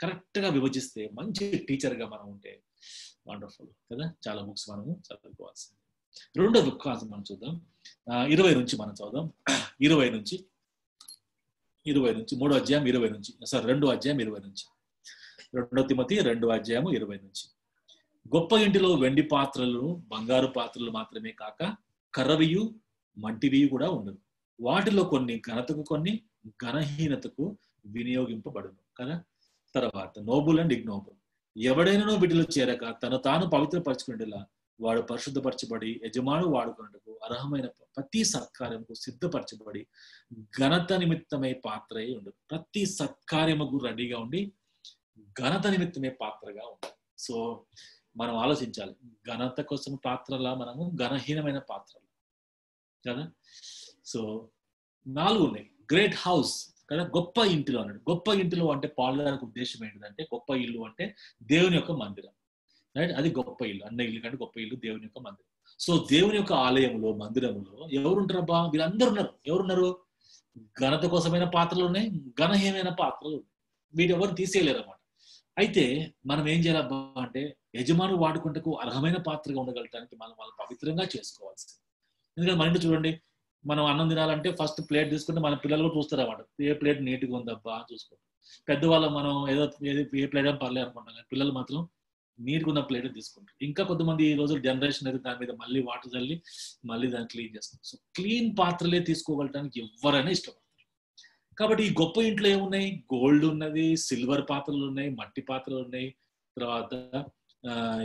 కరెక్ట్ గా విభజిస్తే మంచి టీచర్ గా మనం ఉంటే వండర్ఫుల్ కదా. చాలా బుక్స్ మనము చదువుకోవాల్సింది. 2వ బుక్ మనం చూద్దాం. 20 నుంచి మనం చదువుదాం. 20 నుంచి 3వ అధ్యాయం 20 నుంచి 2వ అధ్యాయం 20 నుంచి 2 తిమోతి 2వ అధ్యాయం 20 నుంచి. గొప్ప ఇంటిలో వెండి పాత్రలు బంగారు పాత్రలు మాత్రమే కాక కర్రవియు మట్టివి కూడా ఉండదు. వాటిలో కొన్ని ఘనతకు కొన్ని ఘనహీనతకు వినియోగింపబడును కదా. తర్వాత నోబుల్ అండ్ ఇగ్నోబుల్. ఎవడైనా వీటిలో చేరక తను తాను పవిత్రపరచుకునేలా వాడు పరిశుద్ధపరచబడి యజమాను వాడుకున్నట్టుకు అర్హమైన ప్రతి సత్కార్యముకు సిద్ధపరచబడి ఘనత నిమిత్తమై పాత్ర అయి ఉండదు. ప్రతి సత్కార్యముకు రెడీగా ఉండి ఘనత నిమిత్తమే పాత్రగా ఉండాలి. సో మనం ఆలోచించాలి, ఘనత కోసం పాత్రలా మనము ఘనహీనమైన పాత్రలు కదా. సో 4 ఉన్నాయి. గ్రేట్ హౌస్ కదా, గొప్ప ఇంటిలో అన్నాడు. గొప్ప ఇంటిలో అంటే పాల్గొనడానికి ఉద్దేశం ఏంటిదంటే, గొప్ప ఇల్లు అంటే దేవుని యొక్క మందిరం, రైట్? అది గొప్ప ఇల్లు. అన్న ఇల్లు కంటే గొప్ప ఇల్లు దేవుని యొక్క మందిరం. సో దేవుని యొక్క ఆలయంలో మందిరంలో ఎవరుంటారబ్బా? వీళ్ళందరూ ఉన్నారు. ఎవరున్నారు? ఘనత కోసమైన పాత్రలు ఉన్నాయి, ఘనహీనమైన పాత్రలు ఉన్నాయి. వీటి ఎవరు తీసేయలేరు అన్నమాట. అయితే మనం ఏం చేయాలబ్బా అంటే యజమాను వాడుకుంటకు అర్హమైన పాత్రగా ఉండగలటానికి మనం వాళ్ళని పవిత్రంగా చేసుకోవాల్సింది. ఎందుకంటే మన ఇంటి చూడండి, మనం అన్నం తినాలంటే ఫస్ట్ ప్లేట్ తీసుకుంటే మన పిల్లలు కూడా చూస్తారు అన్నమాట, ఏ ప్లేట్ నీట్గా ఉందబ్బా అని చూసుకుంటాం. పెద్దవాళ్ళు మనం ఏదో ఏ ప్లేట్ అని పర్లేదు అనుకుంటాం, కానీ పిల్లలు మాత్రం నీట్గా ఉన్న ప్లేట్ తీసుకుంటారు. ఇంకా కొంతమంది ఈ రోజు జనరేషన్ అయితే దాని మీద మళ్ళీ వాటర్ చల్లి మళ్ళీ దాన్ని క్లీన్ చేస్తారు. సో క్లీన్ పాత్రలే తీసుకోగలటానికి ఎవరైనా ఇష్టపడతారు. కాబట్టి ఈ గొప్ప ఇంట్లో ఏమున్నాయి? గోల్డ్ ఉన్నది, సిల్వర్ పాత్రలు ఉన్నాయి, మట్టి పాత్రలు ఉన్నాయి, తర్వాత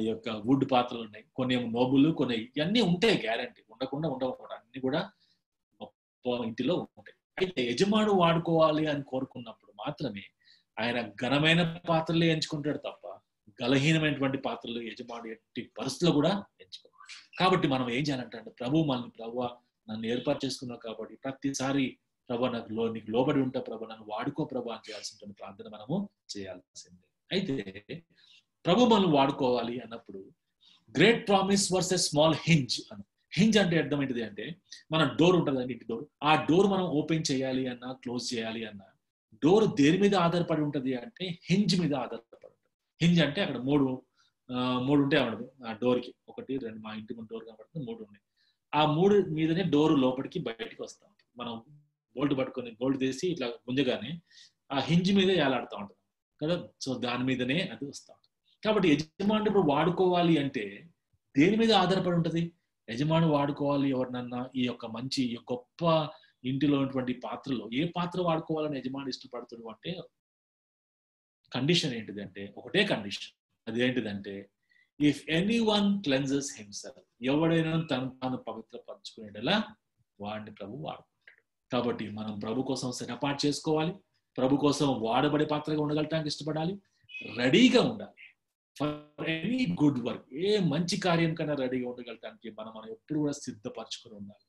ఈ యొక్క వుడ్ పాత్రలు ఉన్నాయి, కొన్ని ఏమో నోబుల్, కొన్ని ఇవన్నీ ఉంటాయి, గ్యారంటీ ఉండకుండా ఉండవు, అన్ని కూడా గొప్ప ఇంటిలో ఉంటాయి. అయితే యజమాను వాడుకోవాలి అని కోరుకున్నప్పుడు మాత్రమే ఆయన ఘనమైన పాత్రలే ఎంచుకుంటాడు తప్ప గలహీనమైనటువంటి పాత్రలు యజమాను ఎట్టి పరిస్థితుల్లో కూడా ఎంచుకోవాలి. కాబట్టి మనం ఏం చేయాలంటే, ప్రభువు నన్ను ఏర్పాటు చేసుకున్నావు కాబట్టి ప్రతిసారి ప్రభా నీకు లోబడి ఉంటా ప్రభా, నన్ను వాడుకో ప్రభా అని చేయాల్సిన ప్రార్థన మనము చేయాల్సిందే. అయితే ప్రభు మనం వాడుకోవాలి అన్నప్పుడు great promise versus small hinge అని. హింజ్ అంటే అర్థం ఏంటిది అంటే, మన డోర్ ఉంటుంది ఇంటి డోర్, ఆ డోర్ మనం ఓపెన్ చేయాలి అన్నా క్లోజ్ చేయాలి అన్నా డోర్ దేని మీద ఆధారపడి ఉంటుంది అంటే హింజ్ మీద ఆధారపడి ఉంటుంది. హింజ్ అంటే అక్కడ మూడు ఉంటాయి అన్నమాట ఆ డోర్కి. 1, 2, మా ఇంటి ముందు డోర్ కనబడుతుంది, 3 ఉన్నాయి. ఆ 3 మీదనే డోర్ లోపలికి బయటికి వస్తాం. మనం బోల్ట్ పట్టుకొని బోల్ట్ తీసి ఇట్లా గుంజగానే ఆ హింజ్ మీద ఏలాడుతూ ఉంటుంది కదా. సో దాని మీదనే అది వస్తూ ఉంటుంది. కాబట్టి యజమాని ఇప్పుడు వాడుకోవాలి అంటే దేని మీద ఆధారపడి ఉంటుంది? యజమాని వాడుకోవాలి ఎవరినన్నా ఈ యొక్క మంచి ఈ గొప్ప ఇంటిలో ఉన్నటువంటి పాత్రలో ఏ పాత్ర వాడుకోవాలని యజమాని ఇష్టపడుతుంది అంటే కండిషన్ ఏంటిది అంటే ఒకటే కండిషన్. అది ఏంటిదంటే if any one cleanses himself, ఎవడైనా తను తాను పవిత్రపరచుకునేలా వాడిని ప్రభు వాడుకుంటాడు. కాబట్టి మనం ప్రభు కోసం సెటపాటు చేసుకోవాలి, ప్రభు కోసం వాడబడే పాత్రగా ఉండగలటానికి ఇష్టపడాలి, రెడీగా ఉండాలి ఫర్ ఎనీ గుడ్ వర్క్. ఏ మంచి కార్యం కన్నా రెడీగా ఉండగలటానికి మనం ఎప్పుడు కూడా సిద్ధపరచుకొని ఉండాలి.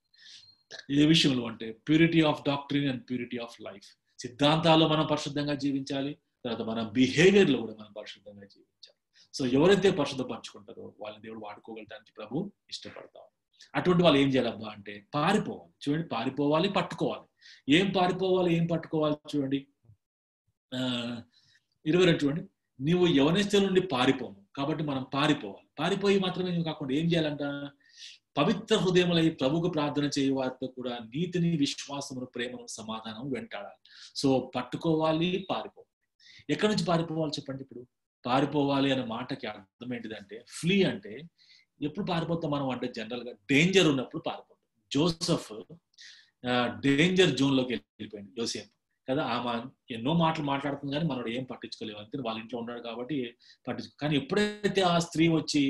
ఏ విషయంలో అంటే purity of doctrine and purity of life. సిద్ధాంతాల్లో మనం పరిశుద్ధంగా జీవించాలి, తర్వాత మన బిహేవియర్లో కూడా మనం పరిశుద్ధంగా జీవించాలి. సో ఎవరైతే పరిశుద్ధపరచుకుంటారో వాళ్ళని దేవుడు వాడుకోగలటానికి ప్రభు ఇష్టపడతారు. అటువంటి వాళ్ళు ఏం చేయాలబ్బా అంటే పారిపోవాలి. చూడండి, పారిపోవాలి, పట్టుకోవాలి. ఏం పారిపోవాలి, ఏం పట్టుకోవాలి చూడండి. 22 చూడండి, నీవు యవనస్తుల నుండి పారిపోము, కాబట్టి మనం పారిపోవాలి. పారిపోయి మాత్రమే కాకుండా ఏం చేయాలంట? పవిత్ర హృదయములై ప్రభుకు ప్రార్థన చేయ వారితో కూడా నీతిని, విశ్వాసమును, ప్రేమను, సమాధానం వెంటాడాలి. సో పట్టుకోవాలి, పారిపోవాలి. ఎక్కడి నుంచి పారిపోవాలి చెప్పండి? ఇప్పుడు పారిపోవాలి అనే మాటకి అర్థం ఏంటిదంటే ఫ్లీ అంటే ఎప్పుడు పారిపోతాం మనం అంటే జనరల్ గా డేంజర్ ఉన్నప్పుడు పారిపోతాం. జోసెఫ్ డేంజర్ జోన్ లోకి వెళ్ళిపోయింది, యోసేపు కదా. ఆమె ఎన్నో మాటలు మాట్లాడుతుంది కానీ మనోడు ఏం పట్టించుకోలేవు, అంతే వాళ్ళ ఇంట్లో ఉన్నాడు కాబట్టి కానీ ఎప్పుడైతే ఆ స్త్రీ వచ్చి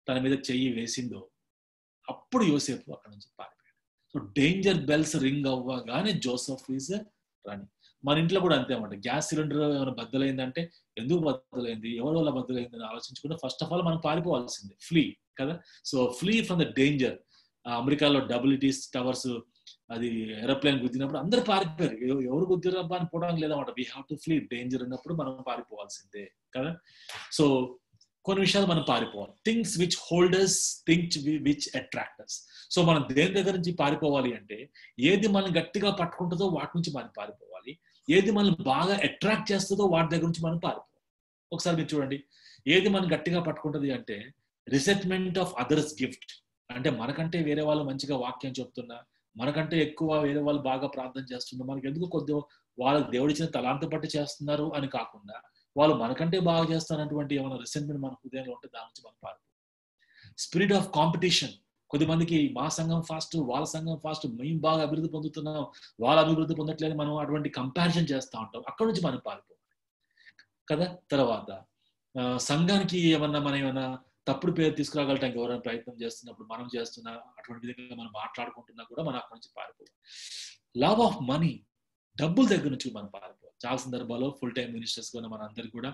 తన మీద చెయ్యి వేసిందో అప్పుడు యోసేపు అక్కడ నుంచి పారిపోయాడు. సో డేంజర్ బెల్స్ రింగ్ అవ్వగానే జోసెఫ్ ఈజ్ రన్నింగ్. మన ఇంట్లో కూడా అంతే అన్నమాట. గ్యాస్ సిలిండర్ ఏమైనా బద్దలైందంటే ఎందుకు బద్దలైంది, ఎవరి వల్ల బద్దలైంది అని ఆలోచించుకుంటే ఫస్ట్ ఆఫ్ ఆల్ మనం పారిపోవాల్సిందే, ఫ్లీ కదా. So flee from the danger. అమెరికాలో WTS టవర్స్ అది ఏరోప్లేన్ గుద్దినప్పుడు అందరూ పారిపోయారు. ఎవరు గుద్దిరబ్బా అని పోవడానికి లేదన్నమాట. We have to flee. Danger ఉన్నప్పుడు మనం పారిపోవాల్సిందే కదా. సో కొన్ని విషయాలు మనం పారిపోవాలి. Things which holders, things which attractors. So మనం దేని దగ్గర నుంచి పారిపోవాలి అంటే ఏది మనం గట్టిగా పట్టుకుంటుందో వాటి నుంచి మనం పారిపోవాలి, ఏది మనం బాగా అట్రాక్ట్ చేస్తుందో వాటి దగ్గర నుంచి మనం పారిపోవాలి. ఒకసారి మీరు చూడండి, ఏది మనం గట్టిగా పట్టుకుంటుంది అంటే రిసెట్మెంట్ ఆఫ్ అదర్స్ గిఫ్ట్. అంటే మనకంటే వేరే వాళ్ళు మంచిగా వాక్యం చెప్తున్నా, మనకంటే ఎక్కువ వేరే వాళ్ళు బాగా ప్రార్థన చేస్తున్నా, మనకి ఎందుకు కొద్దిగా వాళ్ళకి దేవుడిచ్చిన తలాంత పట్టి చేస్తున్నారు అని కాకుండా వాళ్ళు మనకంటే బాగా చేస్తారన్నటువంటి ఏమైనా రిసెంట్మెంట్ మన హృదయంలో ఉంటే దాని నుంచి మనం పారిపోవాలి. Spirit of competition. కొద్దిమందికి మా సంఘం ఫాస్ట్, వాళ్ళ సంఘం ఫాస్ట్, మేము బాగా అభివృద్ధి పొందుతున్నాం, వాళ్ళ అభివృద్ధి పొందట్లేదు, మనం అటువంటి కంపారిజన్ చేస్తూ ఉంటాం. అక్కడ నుంచి మనం పారిపోవాలి కదా. తర్వాత సంఘానికి మనం ఏమైనా తప్పుడు పేరు తీసుకురాగలటానికి ఎవరైనా ప్రయత్నం చేస్తున్నప్పుడు, మనం చేస్తున్న అటువంటి విధంగా మనం మాట్లాడుకుంటున్నా కూడా మనం అక్కడ నుంచి పారిపోవాలి. లవ్ ఆఫ్ మనీ, డబ్బుల దగ్గర నుంచి మనం పారిపోవాలి. చాలా సందర్భాల్లో ఫుల్ టైం మినిస్టర్స్ కూడా మన అందరికి కూడా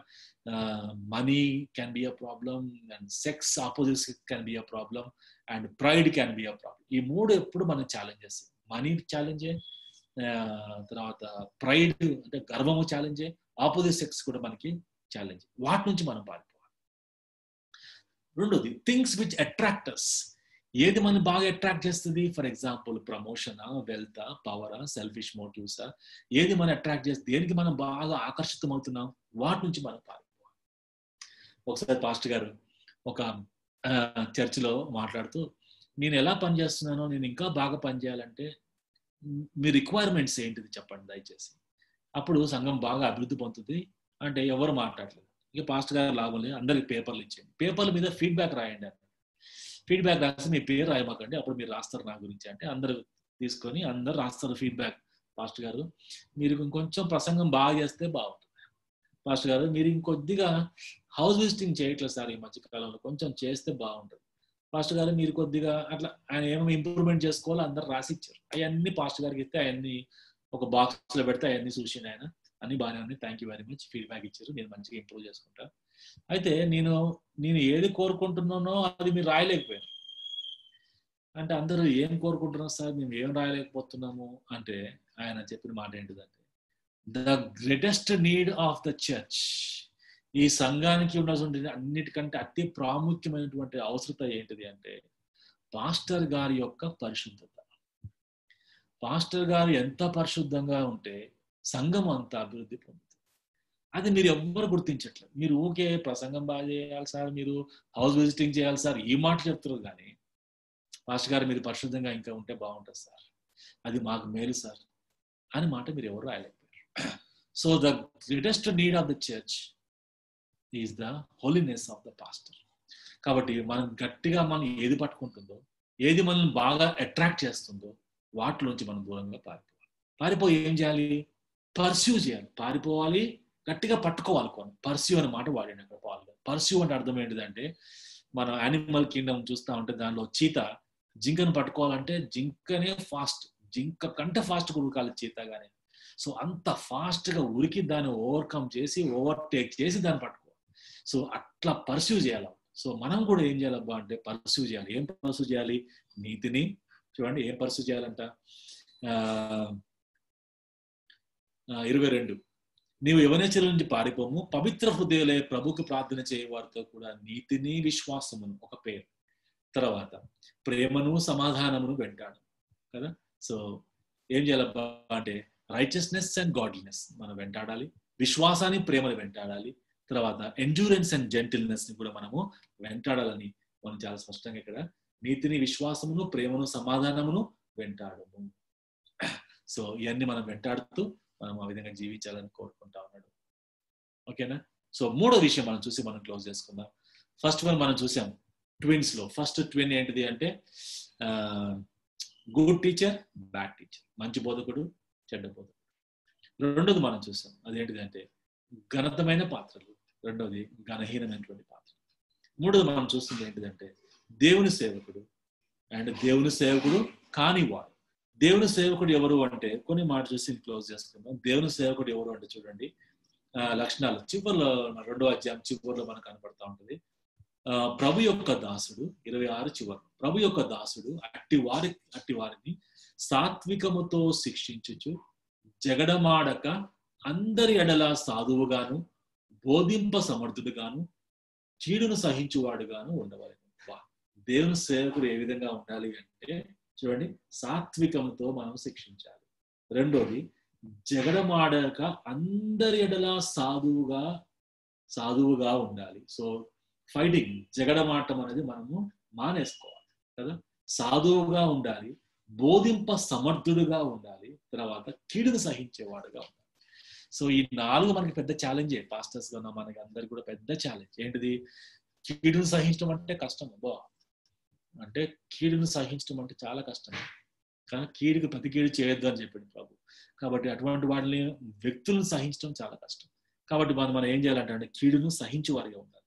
money can be a problem, and sex opposites can be a problem, and pride can be a problem. ఈ 3 ఎప్పుడు మనం ఛాలెంజెస్. మనీ ఛాలెంజే, తర్వాత ప్రైడ్ అంటే గర్వము ఛాలెంజే, ఆపోజిట్ సెక్స్ కూడా మనకి ఛాలెంజ్. వాటి నుంచి మనం పారిపోవాలి. రెండోది థింగ్స్ విచ్ అట్రాక్టర్స్. ఏది మనం బాగా అట్రాక్ట్ చేస్తుంది? ఫర్ ఎగ్జాంపుల్ ప్రమోషనా, వెల్త్, పవరా, సెల్ఫిష్ మోటివ్సా, ఏది మనం అట్రాక్ట్ చేస్తే దేనికి మనం బాగా ఆకర్షితం అవుతున్నాం వాటి నుంచి మనం పారిపోవాలి. ఒకసారి పాస్టర్ గారు ఒక చర్చిలో మాట్లాడుతూ, నేను ఎలా పనిచేస్తున్నానో నేను ఇంకా బాగా పనిచేయాలంటే మీ రిక్వైర్మెంట్స్ ఏంటిది చెప్పండి దయచేసి. అప్పుడు సంఘం బాగా అభివృద్ధి పొందుతుంది అంటే ఎవరు మాట్లాడలేదు. ఇక పాస్టర్ గారు లాభం లేదు, అందరికి పేపర్లు ఇచ్చేయండి, పేపర్ల మీద ఫీడ్బ్యాక్ రాయండి అని. ఫీడ్బ్యాక్ రాసి మీ పేరు రాయమాకండి, అప్పుడు మీరు రాస్తారు నా గురించి అంటే అందరు తీసుకొని అందరు రాస్తారు ఫీడ్బ్యాక్. పాస్టర్ గారు మీరు ఇంకొంచెం ప్రసంగం బాగా చేస్తే బాగుంటుంది, పాస్టర్ గారు మీరు ఇంకొద్దిగా హౌస్ విజిటింగ్ చేయట్లేదు సార్ ఈ మధ్యకాలంలో, కొంచెం చేస్తే బాగుంటుంది, పాస్టర్ గారు మీరు కొద్దిగా అట్లా ఆయన ఏమేమి ఇంప్రూవ్మెంట్ చేసుకోవాలో అందరు రాసి ఇచ్చారు. అవన్నీ పాస్టర్ గారికి ఇస్తే అవన్నీ ఒక బాక్స్ లో పెడితే అవన్నీ చూసిండు ఆయన, అన్ని బాగానే ఉన్నాయి, thank you very much, feedback ఇచ్చారు, నేను మంచిగా ఇంప్రూవ్ చేసుకుంటా. అయితే నేను ఏది కోరుకుంటున్నానో అది మీరు రాయలేకపోయాను. అంటే అందరూ ఏం కోరుకుంటున్నారు సార్, మేము ఏం రాయలేకపోతున్నాము అంటే ఆయన చెప్పిన మాట ఏంటిదంటే, the greatest need of the church, ఈ సంఘానికి ఉన్నటువంటి అన్నిటికంటే అతి ప్రాముఖ్యమైనటువంటి అవసరత ఏంటిది అంటే పాస్టర్ గారి యొక్క పరిశుద్ధత. పాస్టర్ గారు ఎంత పరిశుద్ధంగా ఉంటే సంఘం అంత అభివృద్ధి పొందుతుంది. అది మీరు ఎవ్వరు గుర్తించట్లేదు. మీరు ఊకే ప్రసంగం బాగా చేయాలి సార్, మీరు హౌస్ విజిటింగ్ చేయాలి సార్, ఈ మాట చెప్తారు కానీ పాస్టర్ గారు మీరు పరిశుద్ధంగా ఇంకా ఉంటే బాగుంటుంది సార్, అది మాకు మేలు సార్ అని మాట మీరు ఎవరు రాయలేకపోయారు. So the greatest need of the church is the holiness of the pastor. కాబట్టి మనం గట్టిగా మనం ఏది పట్టుకుంటుందో, ఏది మనల్ని బాగా అట్రాక్ట్ చేస్తుందో వాటిలోంచి మనం దూరంగా పారిపోయి ఏం చేయాలి, పర్స్యూ చేయాలి. పారిపోవాలి, గట్టిగా పట్టుకోవాలి. పర్స్యూ అనే మాట వాడాను అక్కడ పాల్ గారు. పర్స్యూ అంటే అర్థం ఏంటిదంటే, మనం యానిమల్ కింగ్డమ్ చూస్తూ ఉంటే దానిలో చీత జింకను పట్టుకోవాలంటే జింకనే ఫాస్ట్, జింక కంటే ఫాస్ట్ ఉరకాలి చీతగానే. సో అంత ఫాస్ట్ గా ఉరికి దాన్ని ఓవర్కమ్ చేసి ఓవర్టేక్ చేసి దాన్ని పట్టుకోవాలి. సో అట్లా పర్స్యూ చేయాలి. సో మనం కూడా ఏం చేయాలబ్బా అంటే పర్స్యూ చేయాలి. ఏం పర్స్యూ చేయాలి? నీతిని. చూడండి ఏం పర్స్యూ చేయాలంట, 22, నీవు యవనేచ్ఛల నుంచి పారిపోము, పవిత్ర హృదయాలే ప్రభుకి ప్రార్థన చేయ వారితో కూడా నీతిని విశ్వాసమును, ఒక పేరు. తర్వాత ప్రేమను సమాధానమును వెంటాడు కదా. సో ఏం చేయాలబ్బా అంటే రైచియస్నెస్ అండ్ గాడ్లీనెస్ మనం వెంటాడాలి, విశ్వాసాన్ని ప్రేమను వెంటాడాలి, తర్వాత ఎండ్యూరెన్స్ అండ్ జెంటిల్నెస్ ని కూడా మనము వెంటాడాలని మనం చాలా స్పష్టంగా ఇక్కడ నీతిని విశ్వాసమును ప్రేమను సమాధానమును వెంటాడము. సో ఇవన్నీ మనం వెంటాడుతూ మనం ఆ విధంగా జీవించాలని కోరుకుంటా ఉన్నాడు. ఓకేనా. సో మూడో విషయం మనం చూసి మనం క్లోజ్ చేసుకుందాం. ఫస్ట్ వన్ మనం చూసాం ట్విన్స్ లో. ఫస్ట్ ట్విన్ ఏంటిది అంటే గుడ్ టీచర్, బ్యాడ్ టీచర్, మంచి బోధకుడు, చెడ్డ బోధకుడు. రెండోది మనం చూసాం అదేంటిది అంటే ఘనతమైన పాత్రలు, రెండోది ఘనహీనమైనటువంటి పాత్రలు. మూడోది మనం చూస్తుంది ఏంటిదంటే దేవుని సేవకుడు అండ్ దేవుని సేవకుడు కానివాడు. దేవుని సేవకుడు ఎవరు అంటే కొన్ని మాట చూసి క్లోజ్ చేసుకుందాం. దేవుని సేవకుడు ఎవరు అంటే చూడండి లక్షణాలు చివరిలో 2వ అధ్యాయం చివరిలో మనకు కనపడతా ఉంటుంది. ప్రభు యొక్క దాసుడు 26 చివరి, ప్రభు యొక్క దాసుడు అట్టి వారిని సాత్వికముతో శిక్షించుచు జగడమాడక అందరి ఎడల సాధువుగాను బోధింప సమర్థుడుగాను కీడును సహించువాడుగాను ఉండవాలి. దేవుని సేవకుడు ఏ విధంగా ఉండాలి అంటే చూడండి సాత్వికంతో మనం శిక్షించాలి. రెండోది జగడమాడక అందరి ఎడల సాధువుగా ఉండాలి. సో ఫైటింగ్, జగడమాటం అనేది మనము మానేసుకోవాలి కదా. సాధువుగా ఉండాలి, బోధింప సమర్థుడుగా ఉండాలి, తర్వాత కీడును సహించేవాడుగా ఉండాలి. సో ఈ 4 మనకి పెద్ద ఛాలెంజే పాస్టర్స్ గా ఉన్న మనకి అందరికి కూడా పెద్ద ఛాలెంజ్. ఏంటిది? కీడును సహించడం అంటే కష్టం అబ్బా, అంటే కీడును సహించడం అంటే చాలా కష్టం. కానీ కీడుకి ప్రతి కీడు చేయొద్దు అని చెప్పాడు ప్రభు. కాబట్టి అటువంటి వాటిని వ్యక్తులను సహించడం చాలా కష్టం. కాబట్టి మనం ఏం చేయాలంటే కీడును సహించేవాడిగా ఉండాలి,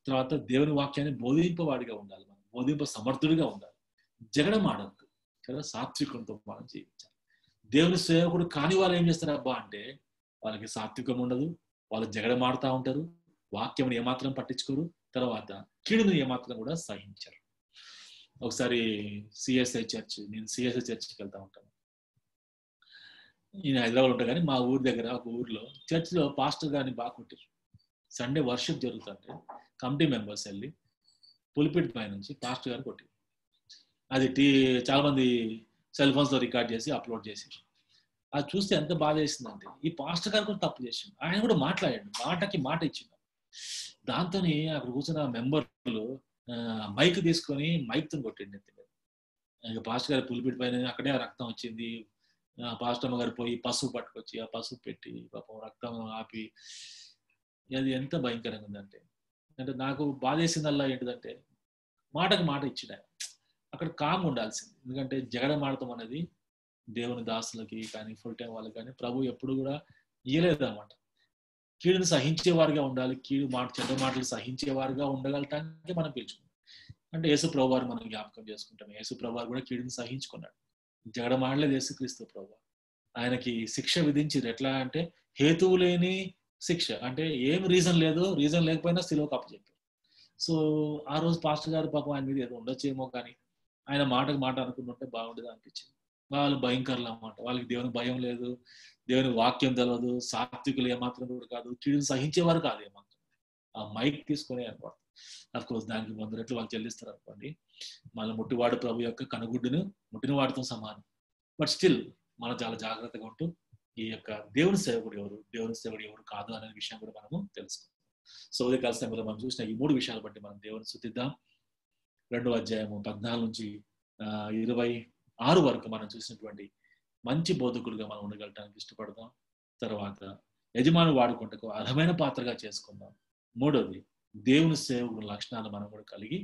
తర్వాత దేవుని వాక్యాన్ని బోధింపవాడిగా ఉండాలి, మనం బోధింప సమర్థుడిగా ఉండాలి, జగడం ఆడద్దు కదా, సాత్వికంతో మనం జీవించాలి. దేవుని సేవకుడు కాని వాళ్ళు ఏం చేస్తారు అబ్బా అంటే వాళ్ళకి సాత్వికం ఉండదు, వాళ్ళు జగడం ఆడుతూ ఉంటారు, వాక్యం ఏమాత్రం పట్టించుకోరు, తర్వాత కీడును ఏమాత్రం కూడా సహించరు. ఒకసారి సిఎస్ఐ చర్చ్, నేను సిఎస్ఐ చర్చ్కి వెళ్తా ఉంటాను. నేను హైదరాబాద్ ఉంటాను కానీ మా ఊరి దగ్గర ఒక ఊర్లో చర్చ్లో పాస్టర్ గారిని బాగా కొట్టారు. సండే వర్షిప్ జరుగుతుంటే కమిటీ మెంబర్స్ వెళ్ళి పులిపిట్ పై నుంచి పాస్టర్ గారు కొట్టారు. అది చాలా మంది సెల్ ఫోన్స్ లో రికార్డ్ చేసి అప్లోడ్ చేశారు. అది చూస్తే ఎంత బాధ వేసిందంటే ఈ పాస్టర్ గారు కూడా తప్పు చేసిండు, ఆయన కూడా మాట్లాడాడు, మాటకి మాట ఇచ్చిండు. దాంతో అక్కడ కూర్చున్న మెంబర్లు మైక్ తీసుకొని మైక్తో కొట్టిండు నెత్తి మీద. ఇంకా పాస్టర్ గారి పులిపిట్ పైన అక్కడే రక్తం వచ్చింది. పాస్టర్ అమ్మ గారు పోయి పసుపు పట్టుకొచ్చి ఆ పసుపు పెట్టి పాపం రక్తం ఆపి, అది ఎంత భయంకరంగా ఉందంటే, అంటే నాకు బాధ వేసిందల్లా ఏంటిదంటే మాటకు మాట ఇచ్చిడ, అక్కడ కామ్ ఉండాల్సింది. ఎందుకంటే జగడం ఆడటం అనేది దేవుని దాసులకి కానీ ఫుల్ టైం వాళ్ళకి కానీ ప్రభు ఎప్పుడు కూడా ఇయ్యలేదు అన్నమాట. కీడును సహించేవారుగా ఉండాలి, చెడ్డ మాటలు సహించేవారుగా ఉండగలటానికి మనం పిలుచుకుంటాం. అంటే యేసు ప్రభు వారు మనం జ్ఞాపకం చేసుకుంటాం. యేసు ప్రభు వారు కూడా కీడును సహించుకున్నాడు, జగడం ఆడలేదు యేసుక్రీస్తు ప్రభు. ఆయనకి శిక్ష విధించారు. ఎట్లా అంటే హేతువు లేని శిక్ష, అంటే ఏం రీజన్ లేకపోయినా సిలువకు అప్పచెప్పారు. సో ఆ రోజు పాస్టర్ గారు పాపం ఆయన మీద ఏదో ఉండొచ్చేమో కానీ ఆయన మాటకు మాట అనుకుంటుంటే బాగుండేది అనిపించింది. వాళ్ళు భయంకరులు అన్నమాట. వాళ్ళకి దేవుని భయం లేదు, దేవుని వాక్యం తెలియదు, సాత్వికులు ఏమాత్రం కూడా కాదు, కీడును సహించేవారు కాదు ఏమాత్రం. ఆ మైక్ తీసుకొని అనమాట. అఫ్ కోర్స్ దానికి 100 రెట్లు వాళ్ళు చెల్లిస్తారు అనుకోండి. మళ్ళీ ముట్టివాడు ప్రభు యొక్క కనుగుడ్డును ముట్టిన వాడితో సమానం. బట్ స్టిల్ మనం చాలా జాగ్రత్తగా ఉంటూ ఈ యొక్క దేవుని సేవకుడు ఎవరు కాదు అనే విషయం కూడా మనము తెలుసుకుందాం. సో ఉదయకాల సమయంలో మనం చూసిన ఈ 3 విషయాలు బట్టి మనం దేవుని స్తుతిద్దాం. 2వ అధ్యాయము 14 నుంచి 26 వరకు మనం చూసినటువంటి మంచి బోధకులుగా మనం ఉండగలటానికి ఇష్టపడదాం. తర్వాత యజమాని వాడుకుంటకు అర్హమైన పాత్రగా చేసుకుందాం. 3వది దేవుని సేవకుల లక్షణాలు మనం కూడా కలిగి